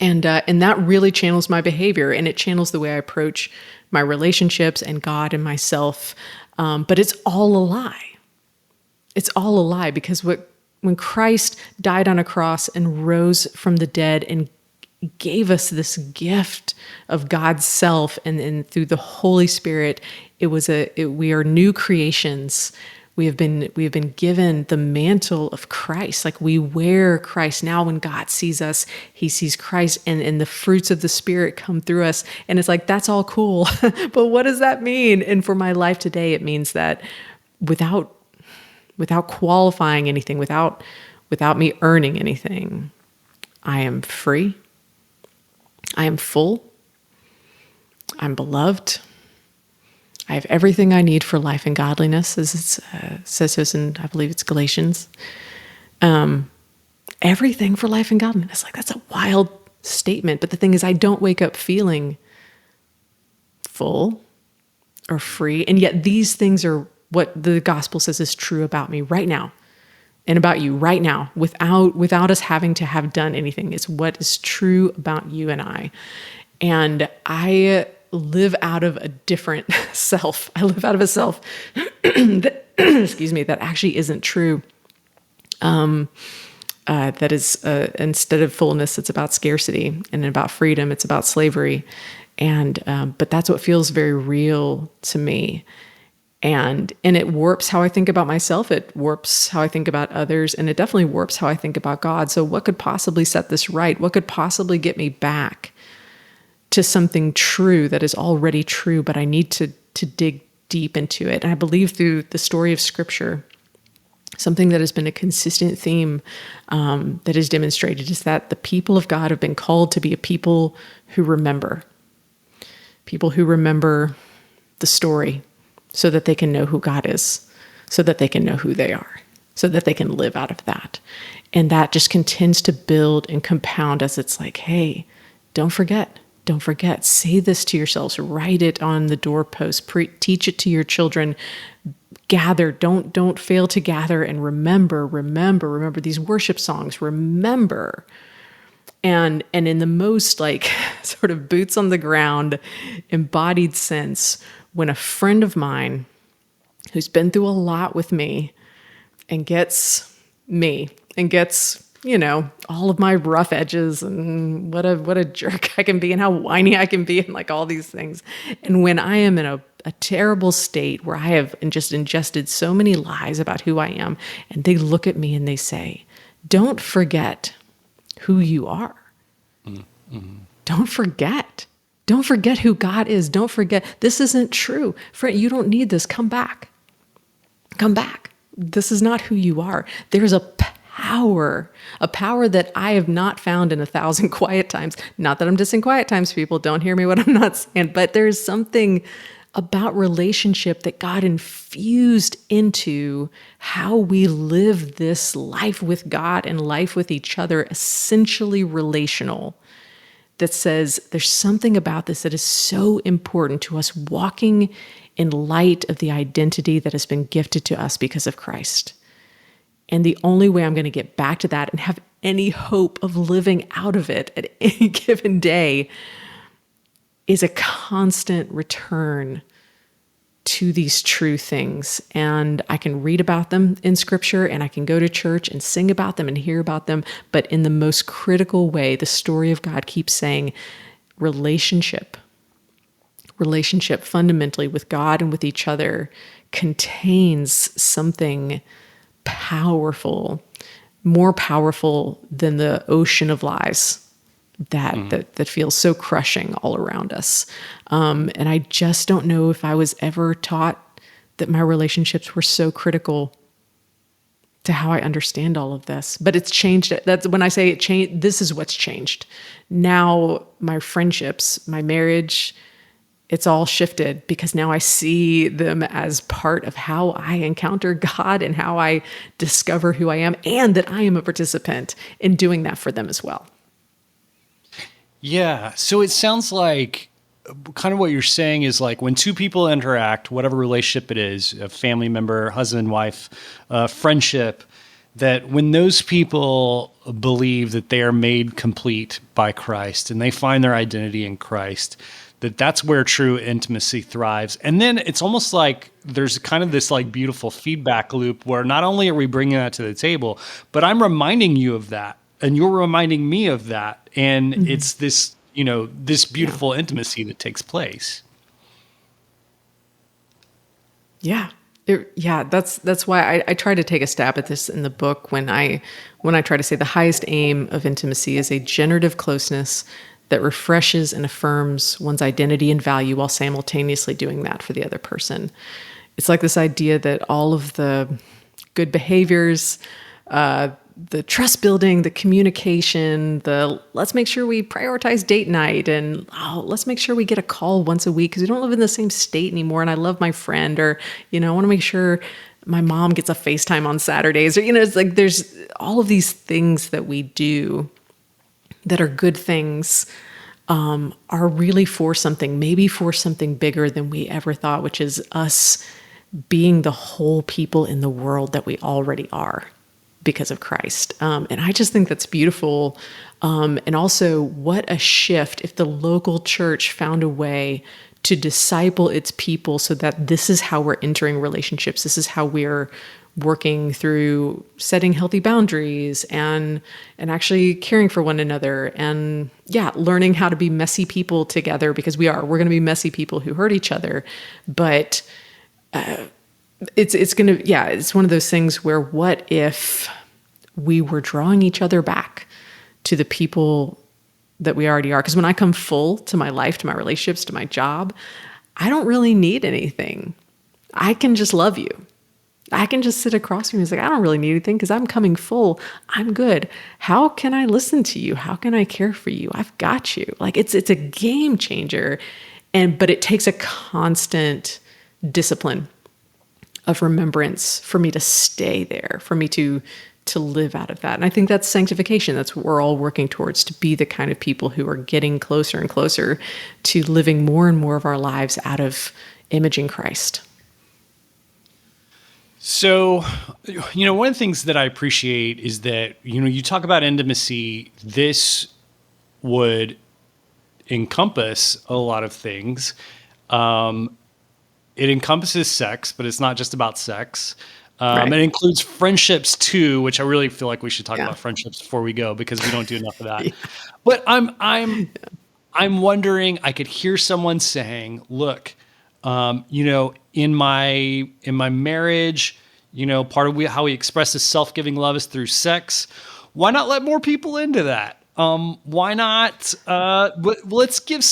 Speaker 12: And that really channels my behavior, and it channels the way I approach my relationships and God and myself. But it's all a lie. It's all a lie because when Christ died on a cross and rose from the dead and gave us this gift of God's self, and through the Holy Spirit, we are new creations. We have been given the mantle of Christ. Like we wear Christ. Now when God sees us, he sees Christ, and the fruits of the Spirit come through us. And it's like, that's all cool. But what does that mean? And for my life today, it means that without qualifying anything, without me earning anything, I am free. I am full. I'm beloved. I have everything I need for life and godliness, as it says in, I believe it's Galatians. Everything for life and godliness. Like that's a wild statement. But the thing is, I don't wake up feeling full or free. And yet these things are what the gospel says is true about me right now and about you right now, without us having to have done anything. It's what is true about you and I. And I live out of a different self. I live out of a self that, that actually isn't true. That is, instead of fullness, it's about scarcity, and about freedom, it's about slavery. And, but that's what feels very real to me. And it warps how I think about myself. It warps how I think about others. And it definitely warps how I think about God. So what could possibly set this right? What could possibly get me back to something true that is already true, but I need to dig deep into it? And I believe through the story of Scripture, something that has been a consistent theme that is demonstrated is that the people of God have been called to be a people who remember the story, so that they can know who God is, so that they can know who they are, so that they can live out of that. And that just continues to build and compound as it's like, hey, don't forget, say this to yourselves, write it on the doorpost, teach it to your children, gather, don't fail to gather, and remember these worship songs, remember. And in the most like sort of boots on the ground, embodied sense, when a friend of mine who's been through a lot with me and gets all of my rough edges and what a jerk I can be and how whiny I can be and like all these things. And when I am in a terrible state where I have just ingested so many lies about who I am, and they look at me and they say, don't forget who you are. Mm-hmm. Don't forget who God is. Don't forget, this isn't true. Friend, you don't need this. Come back. This is not who you are. There's a power that I have not found in 1,000 quiet times. Not that I'm dissing quiet times, people. Don't hear me what I'm not saying. But there's something about relationship that God infused into how we live this life with God and life with each other, essentially relational, that says there's something about this that is so important to us walking in light of the identity that has been gifted to us because of Christ. And the only way I'm going to get back to that and have any hope of living out of it at any given day is a constant return to these true things. And I can read about them in Scripture, and I can go to church and sing about them and hear about them. But in the most critical way, the story of God keeps saying relationship fundamentally with God and with each other contains something powerful, more powerful than the ocean of lies that feels so crushing all around us. And I just don't know if I was ever taught that my relationships were so critical to how I understand all of this. But it's changed. That's when I say it changed. This is what's changed. Now my friendships, my marriage, it's all shifted because now I see them as part of how I encounter God and how I discover who I am, and that I am a participant in doing that for them as well.
Speaker 11: Yeah. So it sounds like kind of what you're saying is like when two people interact, whatever relationship it is, a family member, husband, wife, friendship, that when those people believe that they are made complete by Christ and they find their identity in Christ, that's where true intimacy thrives. And then it's almost like there's kind of this like beautiful feedback loop where not only are we bringing that to the table, but I'm reminding you of that and you're reminding me of that. And it's this, this beautiful intimacy that takes place.
Speaker 12: Yeah. That's why I try to take a stab at this in the book when I try to say the highest aim of intimacy is a generative closeness that refreshes and affirms one's identity and value while simultaneously doing that for the other person. It's like this idea that all of the good behaviors, the trust building, the communication, let's make sure we prioritize date night, and let's make sure we get a call once a week because we don't live in the same state anymore and I love my friend, or, I want to make sure my mom gets a FaceTime on Saturdays, or, it's like there's all of these things that we do that are good things, are really for something, maybe for something bigger than we ever thought, which is us being the whole people in the world that we already are because of Christ. And I just think that's beautiful. And also, what a shift if the local church found a way to disciple its people so that this is how we're entering relationships. This is how we're working through setting healthy boundaries and actually caring for one another, and learning how to be messy people together, because we're going to be messy people who hurt each other. But it's one of those things where what if we were drawing each other back to the people that we already are? Because when I come full to my life, to my relationships, to my job, I don't really need anything. I can just love you. I can just sit across from you and say, I don't really need anything because I'm coming full. I'm good. How can I listen to you? How can I care for you? I've got you. Like it's a game changer. But it takes a constant discipline of remembrance for me to stay there, for me to live out of that. And I think that's sanctification. That's what we're all working towards, to be the kind of people who are getting closer and closer to living more and more of our lives out of imaging Christ.
Speaker 11: So, one of the things that I appreciate is that, you talk about intimacy. This would encompass a lot of things. It encompasses sex, but it's not just about sex.
Speaker 12: Right.
Speaker 11: It includes friendships too, which I really feel like we should talk about friendships before we go, because we don't do enough of that. But I'm wondering, I could hear someone saying, look, in my marriage, part of how we express this self-giving love is through sex. Why not let more people into that? Why not? Let's give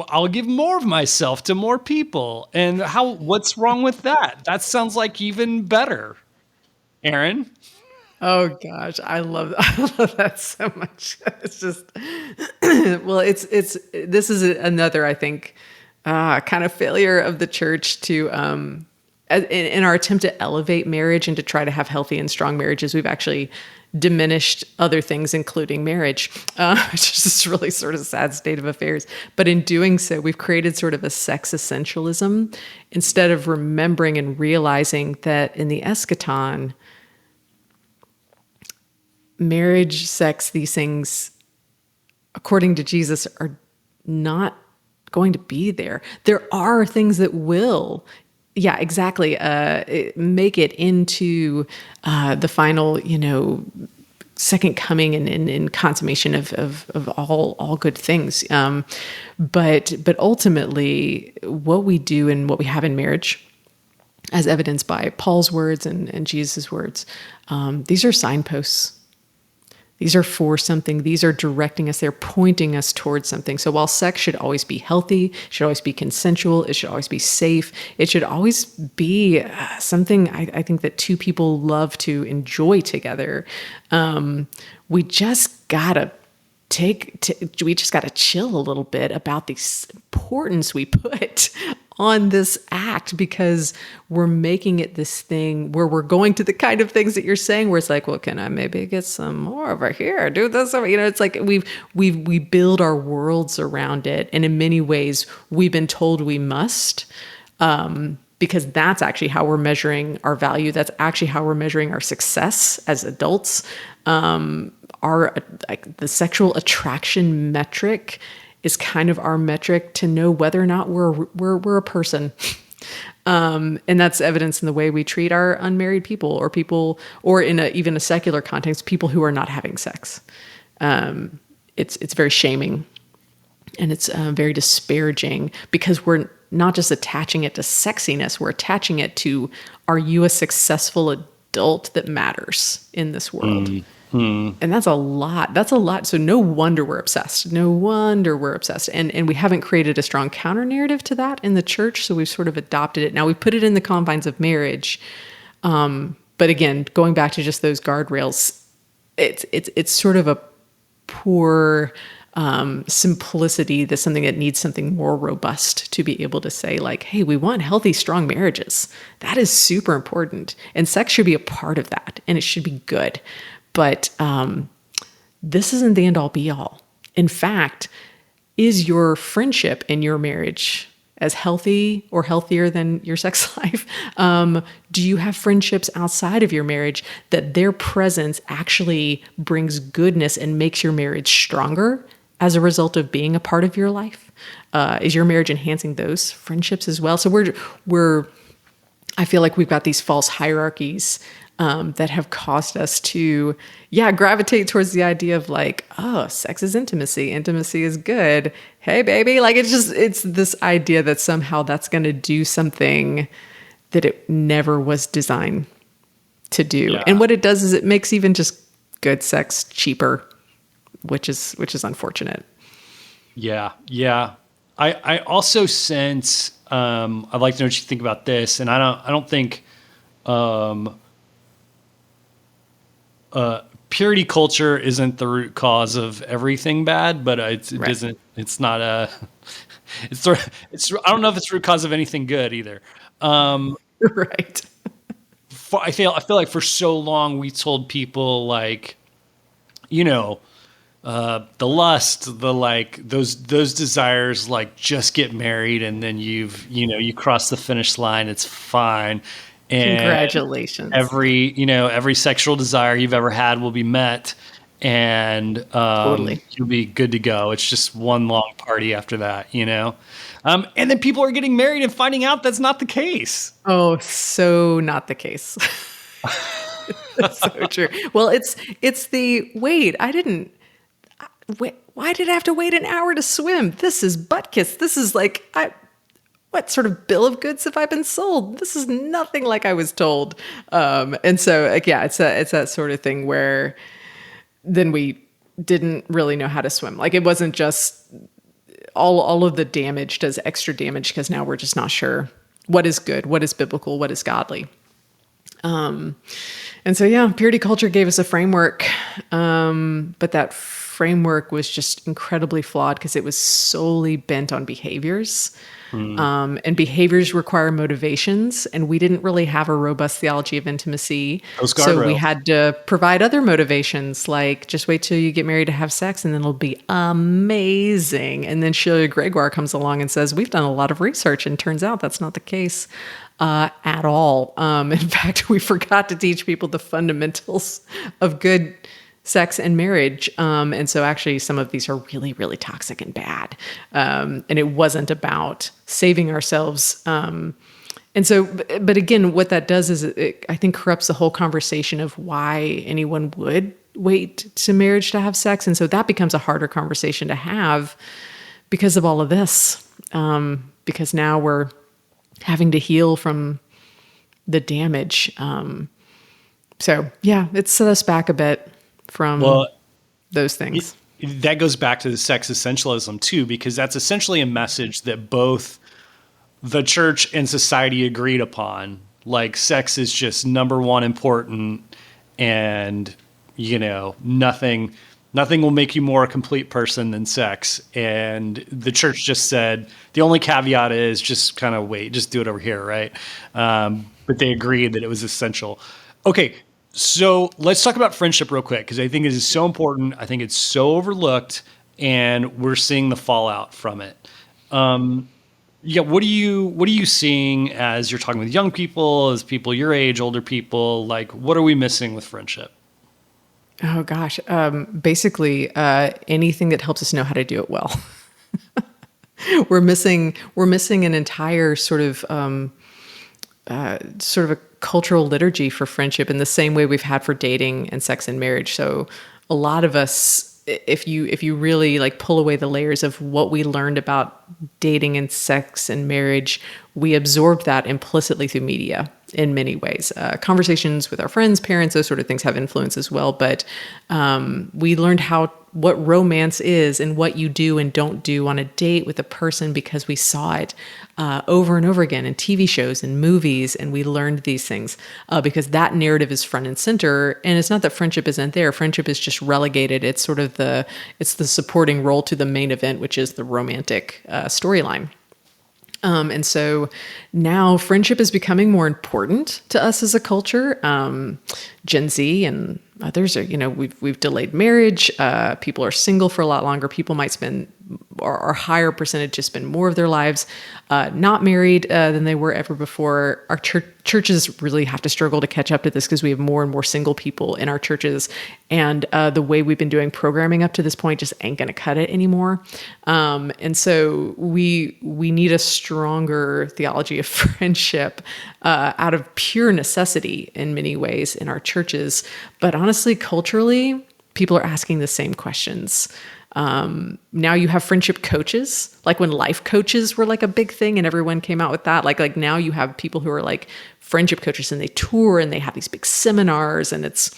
Speaker 11: I'll give more of myself to more people. And what's wrong with that? That sounds like even better. Erin?
Speaker 12: Oh gosh, I love that so much. It's just, well, this is another, I think, kind of failure of the church to in our attempt to elevate marriage and to try to have healthy and strong marriages, we've actually diminished other things, including marriage, which is this really sort of sad state of affairs. But in doing so, we've created sort of a sex essentialism instead of remembering and realizing that in the eschaton, marriage, sex, these things, according to Jesus, are not going to be there. There are things that will, yeah, exactly, make it into the final, second coming and consummation of all good things. But ultimately, what we do and what we have in marriage, as evidenced by Paul's words and Jesus' words, these are signposts. These are for something. These are directing us. They're pointing us towards something. So while sex should always be healthy, should always be consensual, it should always be safe, it should always be something I think that two people love to enjoy together. We just gotta we just gotta chill a little bit about the importance we put on this act, because we're making it this thing where we're going to the kind of things that you're saying, where it's like, well, can I maybe get some more over here? Do this over, it's like we build our worlds around it. And in many ways, we've been told we must, because that's actually how we're measuring our value. That's actually how we're measuring our success as adults. The sexual attraction metric is kind of our metric to know whether or not we're a person. And that's evidence in the way we treat our unmarried people, or people, or in even a secular context, people who are not having sex. It's very shaming, and it's very disparaging, because we're not just attaching it to sexiness, we're attaching it to, are you a successful adult that matters in this world? And that's a lot. So no wonder we're obsessed. And we haven't created a strong counter narrative to that in the church. So we've sort of adopted it. Now we've put it in the confines of marriage. But again, going back to just those guardrails, it's sort of a poor simplicity. That's something that needs something more robust to be able to say, like, hey, we want healthy, strong marriages. That is super important. And sex should be a part of that. And it should be good. But this isn't the end all be all. In fact, is your friendship in your marriage as healthy or healthier than your sex life? Do you have friendships outside of your marriage that their presence actually brings goodness and makes your marriage stronger as a result of being a part of your life? Is your marriage enhancing those friendships as well? So I feel like we've got these false hierarchies that have caused us to, gravitate towards the idea of like, oh, sex is intimacy. Intimacy is good. Hey, baby. Like, it's this idea that somehow that's going to do something that it never was designed to do. Yeah. And what it does is it makes even just good sex cheaper, which is unfortunate. Yeah.
Speaker 11: Yeah. I also sense, I'd like to know what you think about this. And I don't think, purity culture isn't the root cause of everything bad, but I don't know if it's root cause of anything good either.
Speaker 12: Right.
Speaker 11: I feel like for so long we told people, like, the lust, those desires, like, just get married and then you cross the finish line, it's fine. And
Speaker 12: congratulations.
Speaker 11: Every sexual desire you've ever had will be met, and
Speaker 12: totally.
Speaker 11: You'll be good to go. It's just one long party after that, and then people are getting married and finding out that's not the case.
Speaker 12: Oh, so not the case. That's so true. Well, it's the wait. Why did I have to wait an hour to swim? This is butt kiss. This is like what sort of bill of goods have I been sold? This is nothing like I was told. And so, it's that sort of thing where then we didn't really know how to swim. Like, it wasn't just all of the damage does extra damage, because now we're just not sure what is good, what is biblical, what is godly. And so, purity culture gave us a framework, but that framework was just incredibly flawed because it was solely bent on behaviors. And behaviors require motivations, and we didn't really have a robust theology of intimacy.
Speaker 11: Those
Speaker 12: So we
Speaker 11: guardrails.
Speaker 12: had to provide other motivations, like just wait till you get married to have sex, and then it'll be amazing. And then Sheila Gregoire comes along and says, we've done a lot of research, and turns out that's not the case at all. In fact, we forgot to teach people the fundamentals of good sex and marriage. And so actually some of these are really, really toxic and bad. And it wasn't about saving ourselves. And so, but again, what that does is it, I think, corrupts the whole conversation of why anyone would wait to marriage to have sex. And so that becomes a harder conversation to have because of all of this. Because now we're having to heal from the damage. So yeah, it set us back a bit from those things.
Speaker 11: That goes back to the sex essentialism too, because that's essentially a message that both the church and society agreed upon. Like, sex is just number one important, and nothing will make you more a complete person than sex. And the church just said the only caveat is just kind of wait, just do it over here, right? But they agreed that it was essential. Okay. So let's talk about friendship real quick, because I think it is so important. I think it's so overlooked, and we're seeing the fallout from it. What are you seeing as you're talking with young people, as people your age, older people? Like, what are we missing with friendship?
Speaker 12: Oh gosh, basically anything that helps us know how to do it well. We're missing an entire sort of a cultural liturgy for friendship in the same way we've had for dating and sex and marriage. So a lot of us, if you really like pull away the layers of what we learned about dating and sex and marriage, we absorbed that implicitly through media in many ways. Conversations with our friends, parents, those sort of things have influence as well. But we learned what romance is and what you do and don't do on a date with a person because we saw it over and over again in TV shows and movies, and we learned these things because that narrative is front and center. And it's not that friendship isn't there. Friendship is just relegated. It's sort of the supporting role to the main event, which is the romantic storyline. And so now friendship is becoming more important to us as a culture. Gen Z and others are, we've delayed marriage. People are single for a lot longer. People might spend or higher percentage to spend more of their lives not married than they were ever before. Our churches really have to struggle to catch up to this because we have more and more single people in our churches. And the way we've been doing programming up to this point just ain't going to cut it anymore. And so we need a stronger theology of friendship out of pure necessity in many ways in our churches. But honestly, culturally, people are asking the same questions. Now you have friendship coaches, like when life coaches were like a big thing and everyone came out with that. Like now you have people who are like friendship coaches and they tour and they have these big seminars, and it's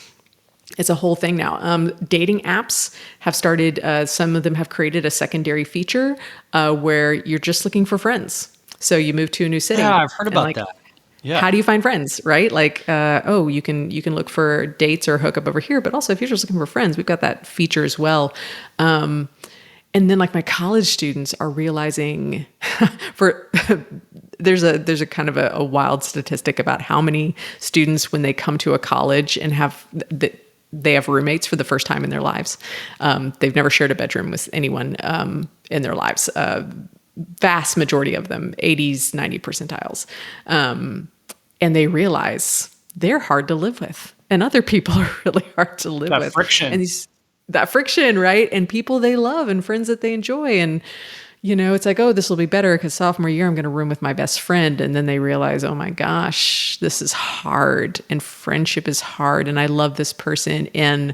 Speaker 12: a whole thing now. Dating apps have started, some of them have created a secondary feature where you're just looking for friends. So you move to a new city.
Speaker 11: Yeah, I've heard about that. Yeah.
Speaker 12: How do you find friends, right? Like, you can look for dates or hook up over here, but also if you're just looking for friends, we've got that feature as well. And then like my college students are realizing there's a kind of a wild statistic about how many students, when they come to a college and they have roommates for the first time in their lives. They've never shared a bedroom with anyone in their lives. Vast majority of them, 80s, 90 percentiles. And they realize they're hard to live with. And other people are really hard to live with.
Speaker 11: Friction.
Speaker 12: And that friction, right? And people they love and friends that they enjoy. And, it's like, oh, this will be better because sophomore year I'm going to room with my best friend. And then they realize, oh my gosh, this is hard. And friendship is hard. And I love this person. And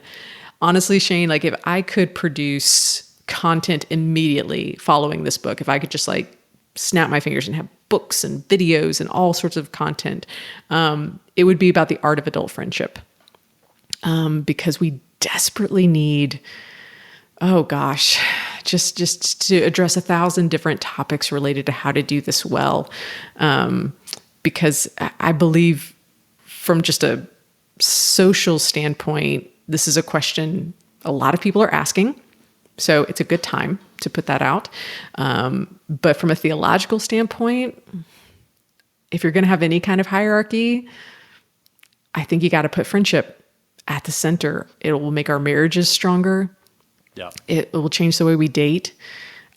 Speaker 12: honestly, Shane, like if I could produce content immediately following this book, if I could just like snap my fingers and have books and videos and all sorts of content, it would be about the art of adult friendship. Because we desperately need, oh gosh, just to address 1,000 different topics related to how to do this well. Because I believe from just a social standpoint, this is a question a lot of people are asking. So it's a good time to put that out. But from a theological standpoint, if you're going to have any kind of hierarchy, I think you got to put friendship at the center. It will make our marriages stronger.
Speaker 11: Yeah.
Speaker 12: It will change the way we date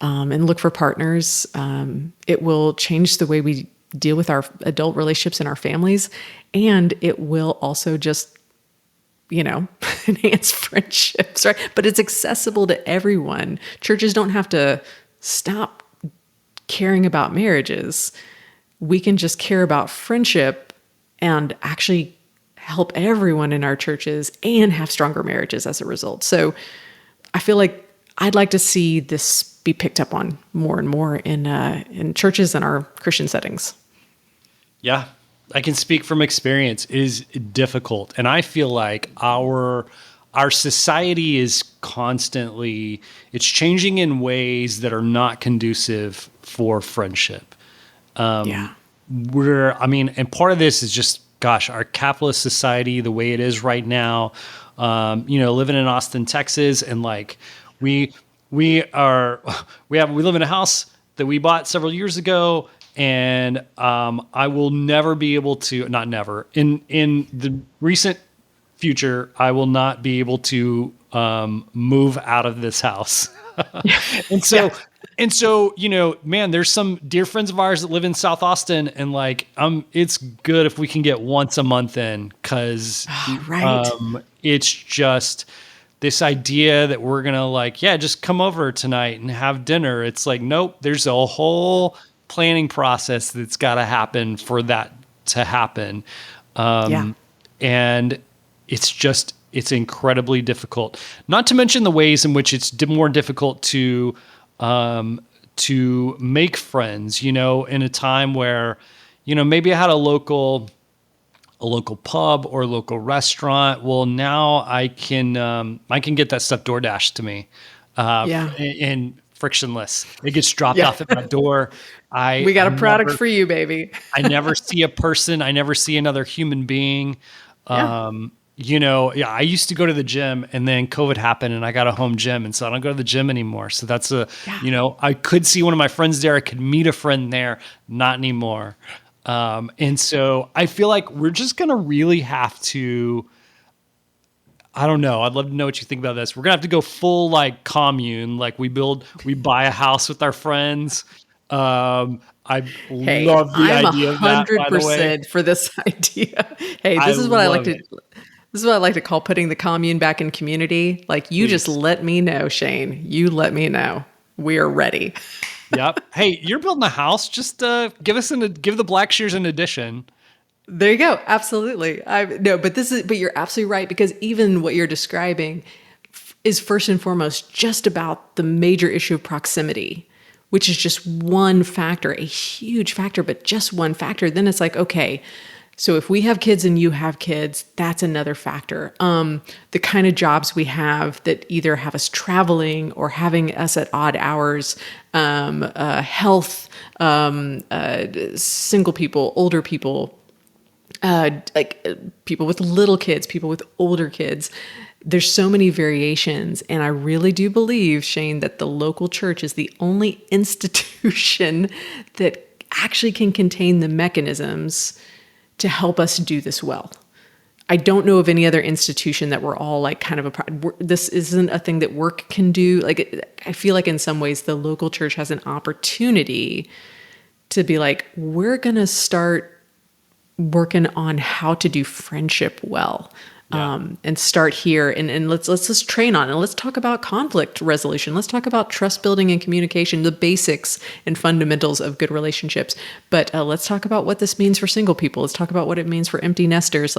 Speaker 12: and look for partners. It will change the way we deal with our adult relationships and our families. And it will also just, enhance friendships, right? But it's accessible to everyone. Churches don't have to stop caring about marriages. We can just care about friendship and actually help everyone in our churches and have stronger marriages as a result. So I feel like I'd like to see this be picked up on more and more in churches and our Christian settings.
Speaker 11: Yeah, I can speak from experience. It is difficult. And I feel like our society is constantly, it's changing in ways that are not conducive for friendship. And part of this is just, gosh, our capitalist society, the way it is right now, living in Austin, Texas, and like we live in a house that we bought several years ago. And I will never be able to, not never, in the recent future, I will not be able to move out of this house. And so, man, there's some dear friends of ours that live in South Austin, and like, it's good if we can get once a month in, because it's just this idea that we're gonna just come over tonight and have dinner. It's like, nope, there's a whole planning process that's got to happen for that to happen. And it's incredibly difficult, not to mention the ways in which it's more difficult to make friends, in a time where, maybe I had a local pub or local restaurant. Well, now I can get that stuff DoorDash to me, and frictionless. It gets dropped off at my door.
Speaker 12: We got a product for you, baby.
Speaker 11: I never see a person. I never see another human being. I used to go to the gym, and then COVID happened and I got a home gym. And so I don't go to the gym anymore. So that's I could see one of my friends there. I could meet a friend there, not anymore. And so I feel like we're just going to really have to, I don't know. I'd love to know what you think about this. We're going to have to go full commune. We buy a house with our friends. I love the idea of that, by the way.
Speaker 12: I'm 100% for this idea. Hey, this is what I like to call putting the commune back in community. You just let me know, Shane. You let me know. We are ready.
Speaker 11: Yep. Hey, you're building a house. Just give the Blackshears an addition.
Speaker 12: There you go. Absolutely. But you're absolutely right, because even what you're describing is first and foremost just about the major issue of proximity, which is just one factor, a huge factor, but just one factor. Then it's like, okay, so if we have kids and you have kids, that's another factor. The kind of jobs we have that either have us traveling or having us at odd hours, health, single people, older people, people with little kids, people with older kids. There's so many variations. And I really do believe, Shane, that the local church is the only institution that actually can contain the mechanisms to help us do this well. I don't know of any other institution that we're all this isn't a thing that work can do. I feel like in some ways the local church has an opportunity to be we're going to start working on how to do friendship well. And start here and let's just train on it. Let's talk about conflict resolution. Let's talk about trust building and communication, the basics and fundamentals of good relationships. But let's talk about what this means for single people. Let's talk about what it means for empty nesters,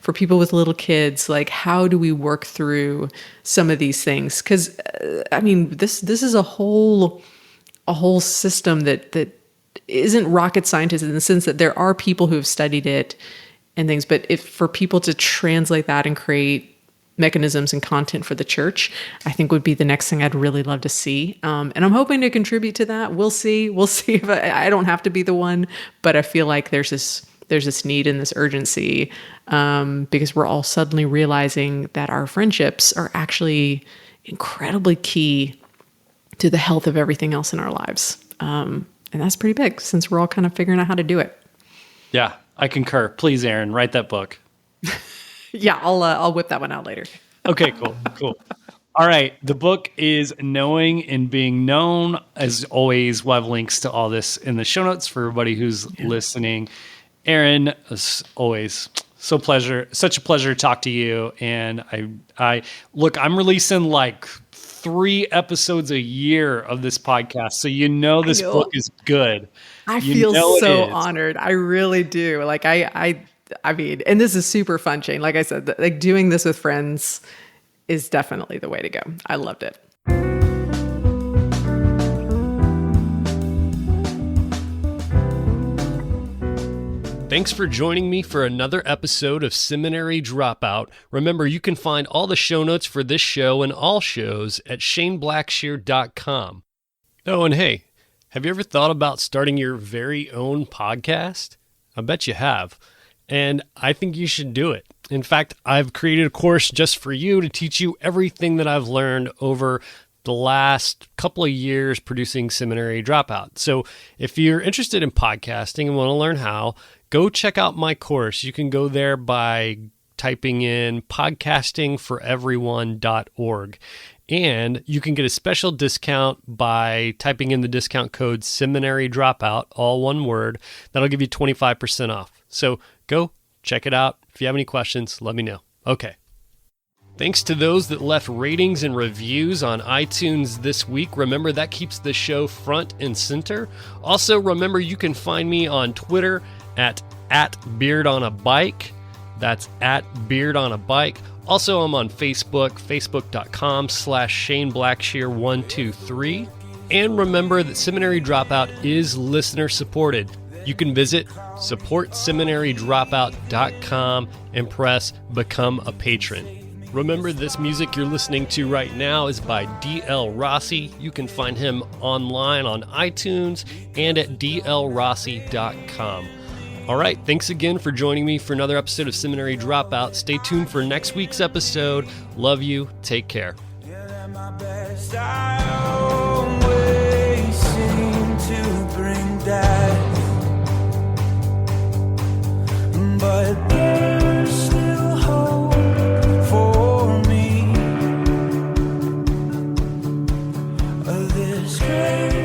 Speaker 12: for people with little kids. How do we work through some of these things? Because this is a whole system that isn't rocket scientist in the sense that there are people who have studied it and things, but if for people to translate that and create mechanisms and content for the church, I think would be the next thing I'd really love to see. And I'm hoping to contribute to that. We'll see if I don't have to be the one, but I feel like there's this need and this urgency because we're all suddenly realizing that our friendships are actually incredibly key to the health of everything else in our lives. And that's pretty big since we're all kind of figuring out how to do it.
Speaker 11: Yeah, I concur. Please, Erin, write that book.
Speaker 12: Yeah, I'll whip that one out later.
Speaker 11: Okay, cool. All right, the book is Knowing and Being Known. As always, we'll have links to all this in the show notes for everybody who's listening. Erin, as always, such a pleasure to talk to you. And I look, I'm releasing like 3 episodes a year of this podcast, so this book is good.
Speaker 12: I feel so honored. I really do. Like I mean, and this is super fun, Shane. Like I said, like doing this with friends is definitely the way to go. I loved it.
Speaker 2: Thanks for joining me for another episode of Seminary Dropout. Remember, you can find all the show notes for this show and all shows at shaneblackshear.com. Oh, and hey, have you ever thought about starting your very own podcast? I bet you have. And I think you should do it. In fact, I've created a course just for you to teach you everything that I've learned over the last couple of years producing Seminary Dropout. So if you're interested in podcasting and want to learn how, go check out my course. You can go there by typing in podcastingforeveryone.org. And you can get a special discount by typing in the discount code Seminary Dropout, all one word. That'll give you 25% off. So go check it out. If you have any questions, let me know. Okay. Thanks to those that left ratings and reviews on iTunes this week. Remember, that keeps the show front and center. Also, remember, you can find me on Twitter at beardonabike. That's at beardonabike. Also, I'm on Facebook, facebook.com/ShaneBlackshear123. And remember that Seminary Dropout is listener supported. You can visit supportseminarydropout.com and press Become a Patron. Remember, this music you're listening to right now is by D.L. Rossi. You can find him online on iTunes and at dlrossi.com. All right, thanks again for joining me for another episode of Seminary Dropout. Stay tuned for next week's episode. Love you. Take care.
Speaker 3: But there's still hope for me. This great